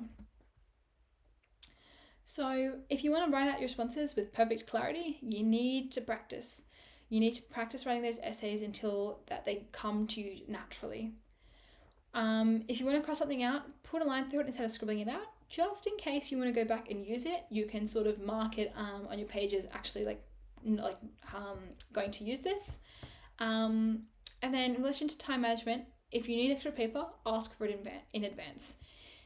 So if you want to write out your responses with perfect clarity, you need to practice. You need to practice writing those essays until that they come to you naturally. If you want to cross something out, put a line through it instead of scribbling it out. Just in case you want to go back and use it, you can sort of mark it on your pages actually going to use this. And then in relation to time management, if you need extra paper, ask for it in advance.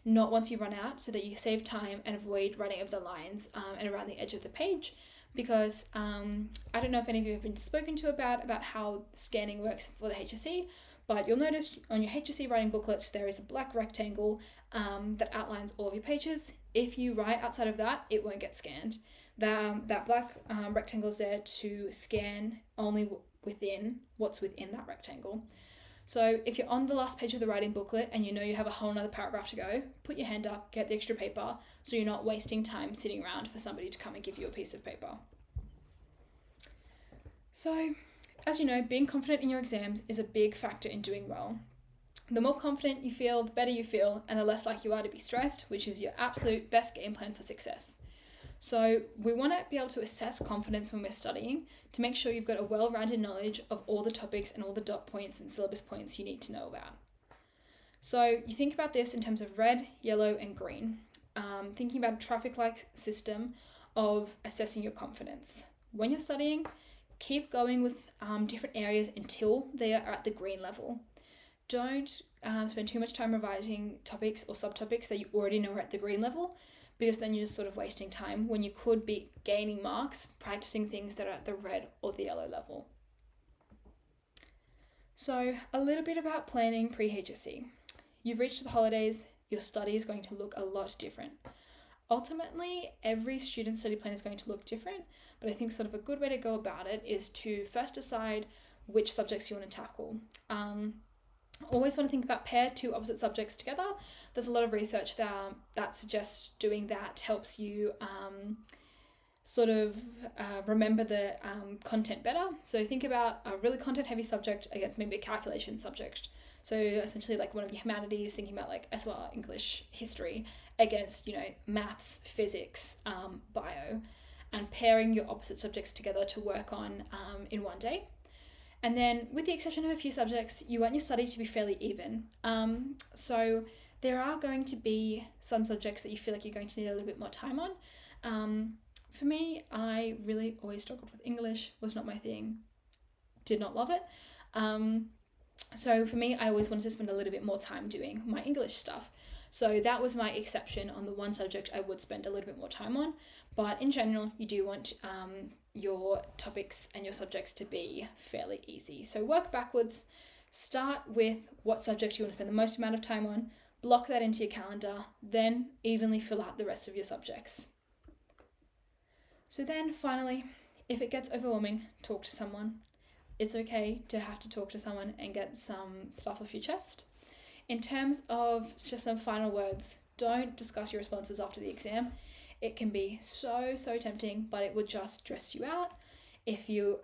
Not once you run out, so that you save time and avoid running over the lines and around the edge of the page. Because I don't know if any of you have been spoken to about how scanning works for the HSC, but you'll notice on your HSC writing booklets, there is a black rectangle that outlines all of your pages. If you write outside of that, it won't get scanned. That black rectangle is there to scan only within what's within that rectangle. So if you're on the last page of the writing booklet and you know you have a whole nother paragraph to go, put your hand up, get the extra paper, so you're not wasting time sitting around for somebody to come and give you a piece of paper. So, as you know, being confident in your exams is a big factor in doing well. The more confident you feel, the better you feel, and the less likely you are to be stressed, which is your absolute best game plan for success. So we want to be able to assess confidence when we're studying to make sure you've got a well-rounded knowledge of all the topics and all the dot points and syllabus points you need to know about. So you think about this in terms of red, yellow, and green. Thinking about a traffic light system of assessing your confidence. When you're studying, keep going with different areas until they are at the green level. Don't spend too much time revising topics or subtopics that you already know are at the green level, because then you're just sort of wasting time when you could be gaining marks practicing things that are at the red or the yellow level. So a little bit about planning pre-HSC. You've reached the holidays, your study is going to look a lot different. Ultimately, every student's study plan is going to look different, but I think sort of a good way to go about it is to first decide which subjects you want to tackle. Always want to think about pair two opposite subjects together. There's a lot of research that suggests doing that helps you remember the content better. So think about a really content-heavy subject against maybe a calculation subject. So essentially like one of your humanities, thinking about like SWR, English, history, against, maths, physics, bio, and pairing your opposite subjects together to work on in one day. And then with the exception of a few subjects, you want your study to be fairly even. So there are going to be some subjects that you feel like you're going to need a little bit more time on. For me, I really always struggled with English, was not my thing, did not love it. So for me, I always wanted to spend a little bit more time doing my English stuff. So that was my exception on the one subject I would spend a little bit more time on. But in general, you do want your topics and your subjects to be fairly easy. So work backwards, start with what subject you want to spend the most amount of time on, block that into your calendar, then evenly fill out the rest of your subjects. So then finally, if it gets overwhelming, talk to someone. It's okay to have to talk to someone and get some stuff off your chest. In terms of just some final words, don't discuss your responses after the exam. It can be so tempting, but it will just stress you out. If you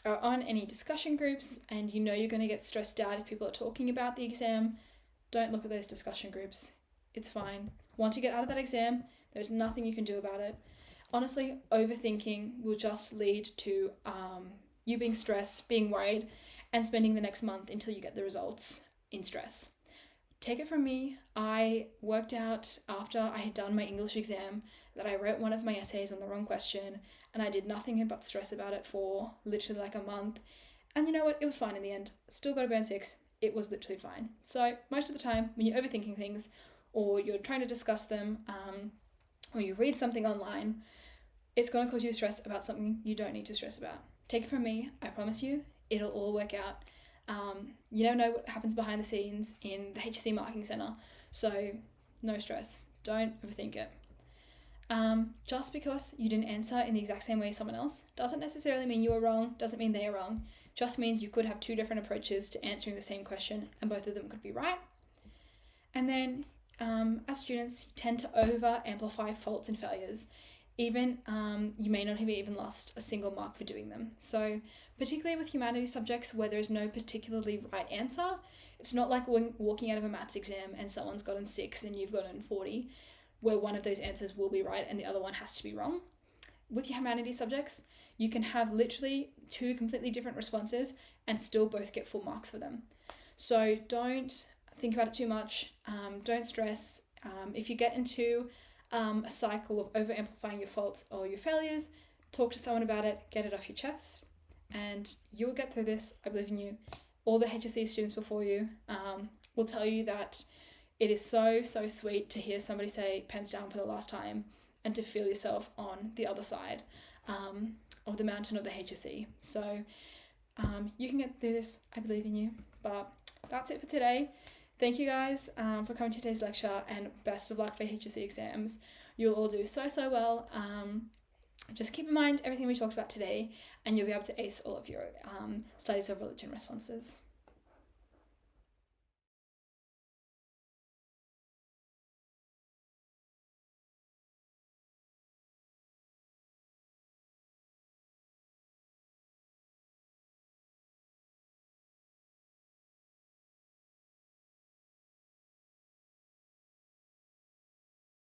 are on any discussion groups and you know you're going to get stressed out if people are talking about the exam, don't look at those discussion groups. It's fine. Once you get out of that exam, there's nothing you can do about it. Honestly, overthinking will just lead to you being stressed, being worried, and spending the next month until you get the results in stress. Take it from me, I worked out after I had done my English exam that I wrote one of my essays on the wrong question, and I did nothing but stress about it for literally like a month. And you know what? It was fine in the end. Still got a band 6. It was literally fine. So most of the time when you're overthinking things, or you're trying to discuss them, or you read something online, it's going to cause you stress about something you don't need to stress about. Take it from me, I promise you, it'll all work out. You never know what happens behind the scenes in the HSC Marking Centre, so no stress. Don't overthink it. Just because you didn't answer in the exact same way as someone else doesn't necessarily mean you were wrong, doesn't mean they are wrong. Just means you could have 2 different approaches to answering the same question and both of them could be right. And then as students, you tend to over amplify faults and failures. Even you may not have even lost a single mark for doing them. So particularly with humanities subjects where there is no particularly right answer, it's not like walking out of a maths exam and someone's gotten 6 and you've gotten 40, where one of those answers will be right and the other one has to be wrong. With your humanities subjects, you can have literally 2 completely different responses and still both get full marks for them. So don't think about it too much, don't stress. If you get into a cycle of over amplifying your faults or your failures, talk to someone about it, get it off your chest, and you'll get through this. I believe in you. All the HSC students before you will tell you that it is so sweet to hear somebody say pens down for the last time and to feel yourself on the other side of the mountain of the HSC. So you can get through this. I believe in you. But that's it for today. Thank you guys for coming to today's lecture, and best of luck for HSC exams. You'll all do so well. Just keep in mind everything we talked about today, and you'll be able to ace all of your studies of religion responses.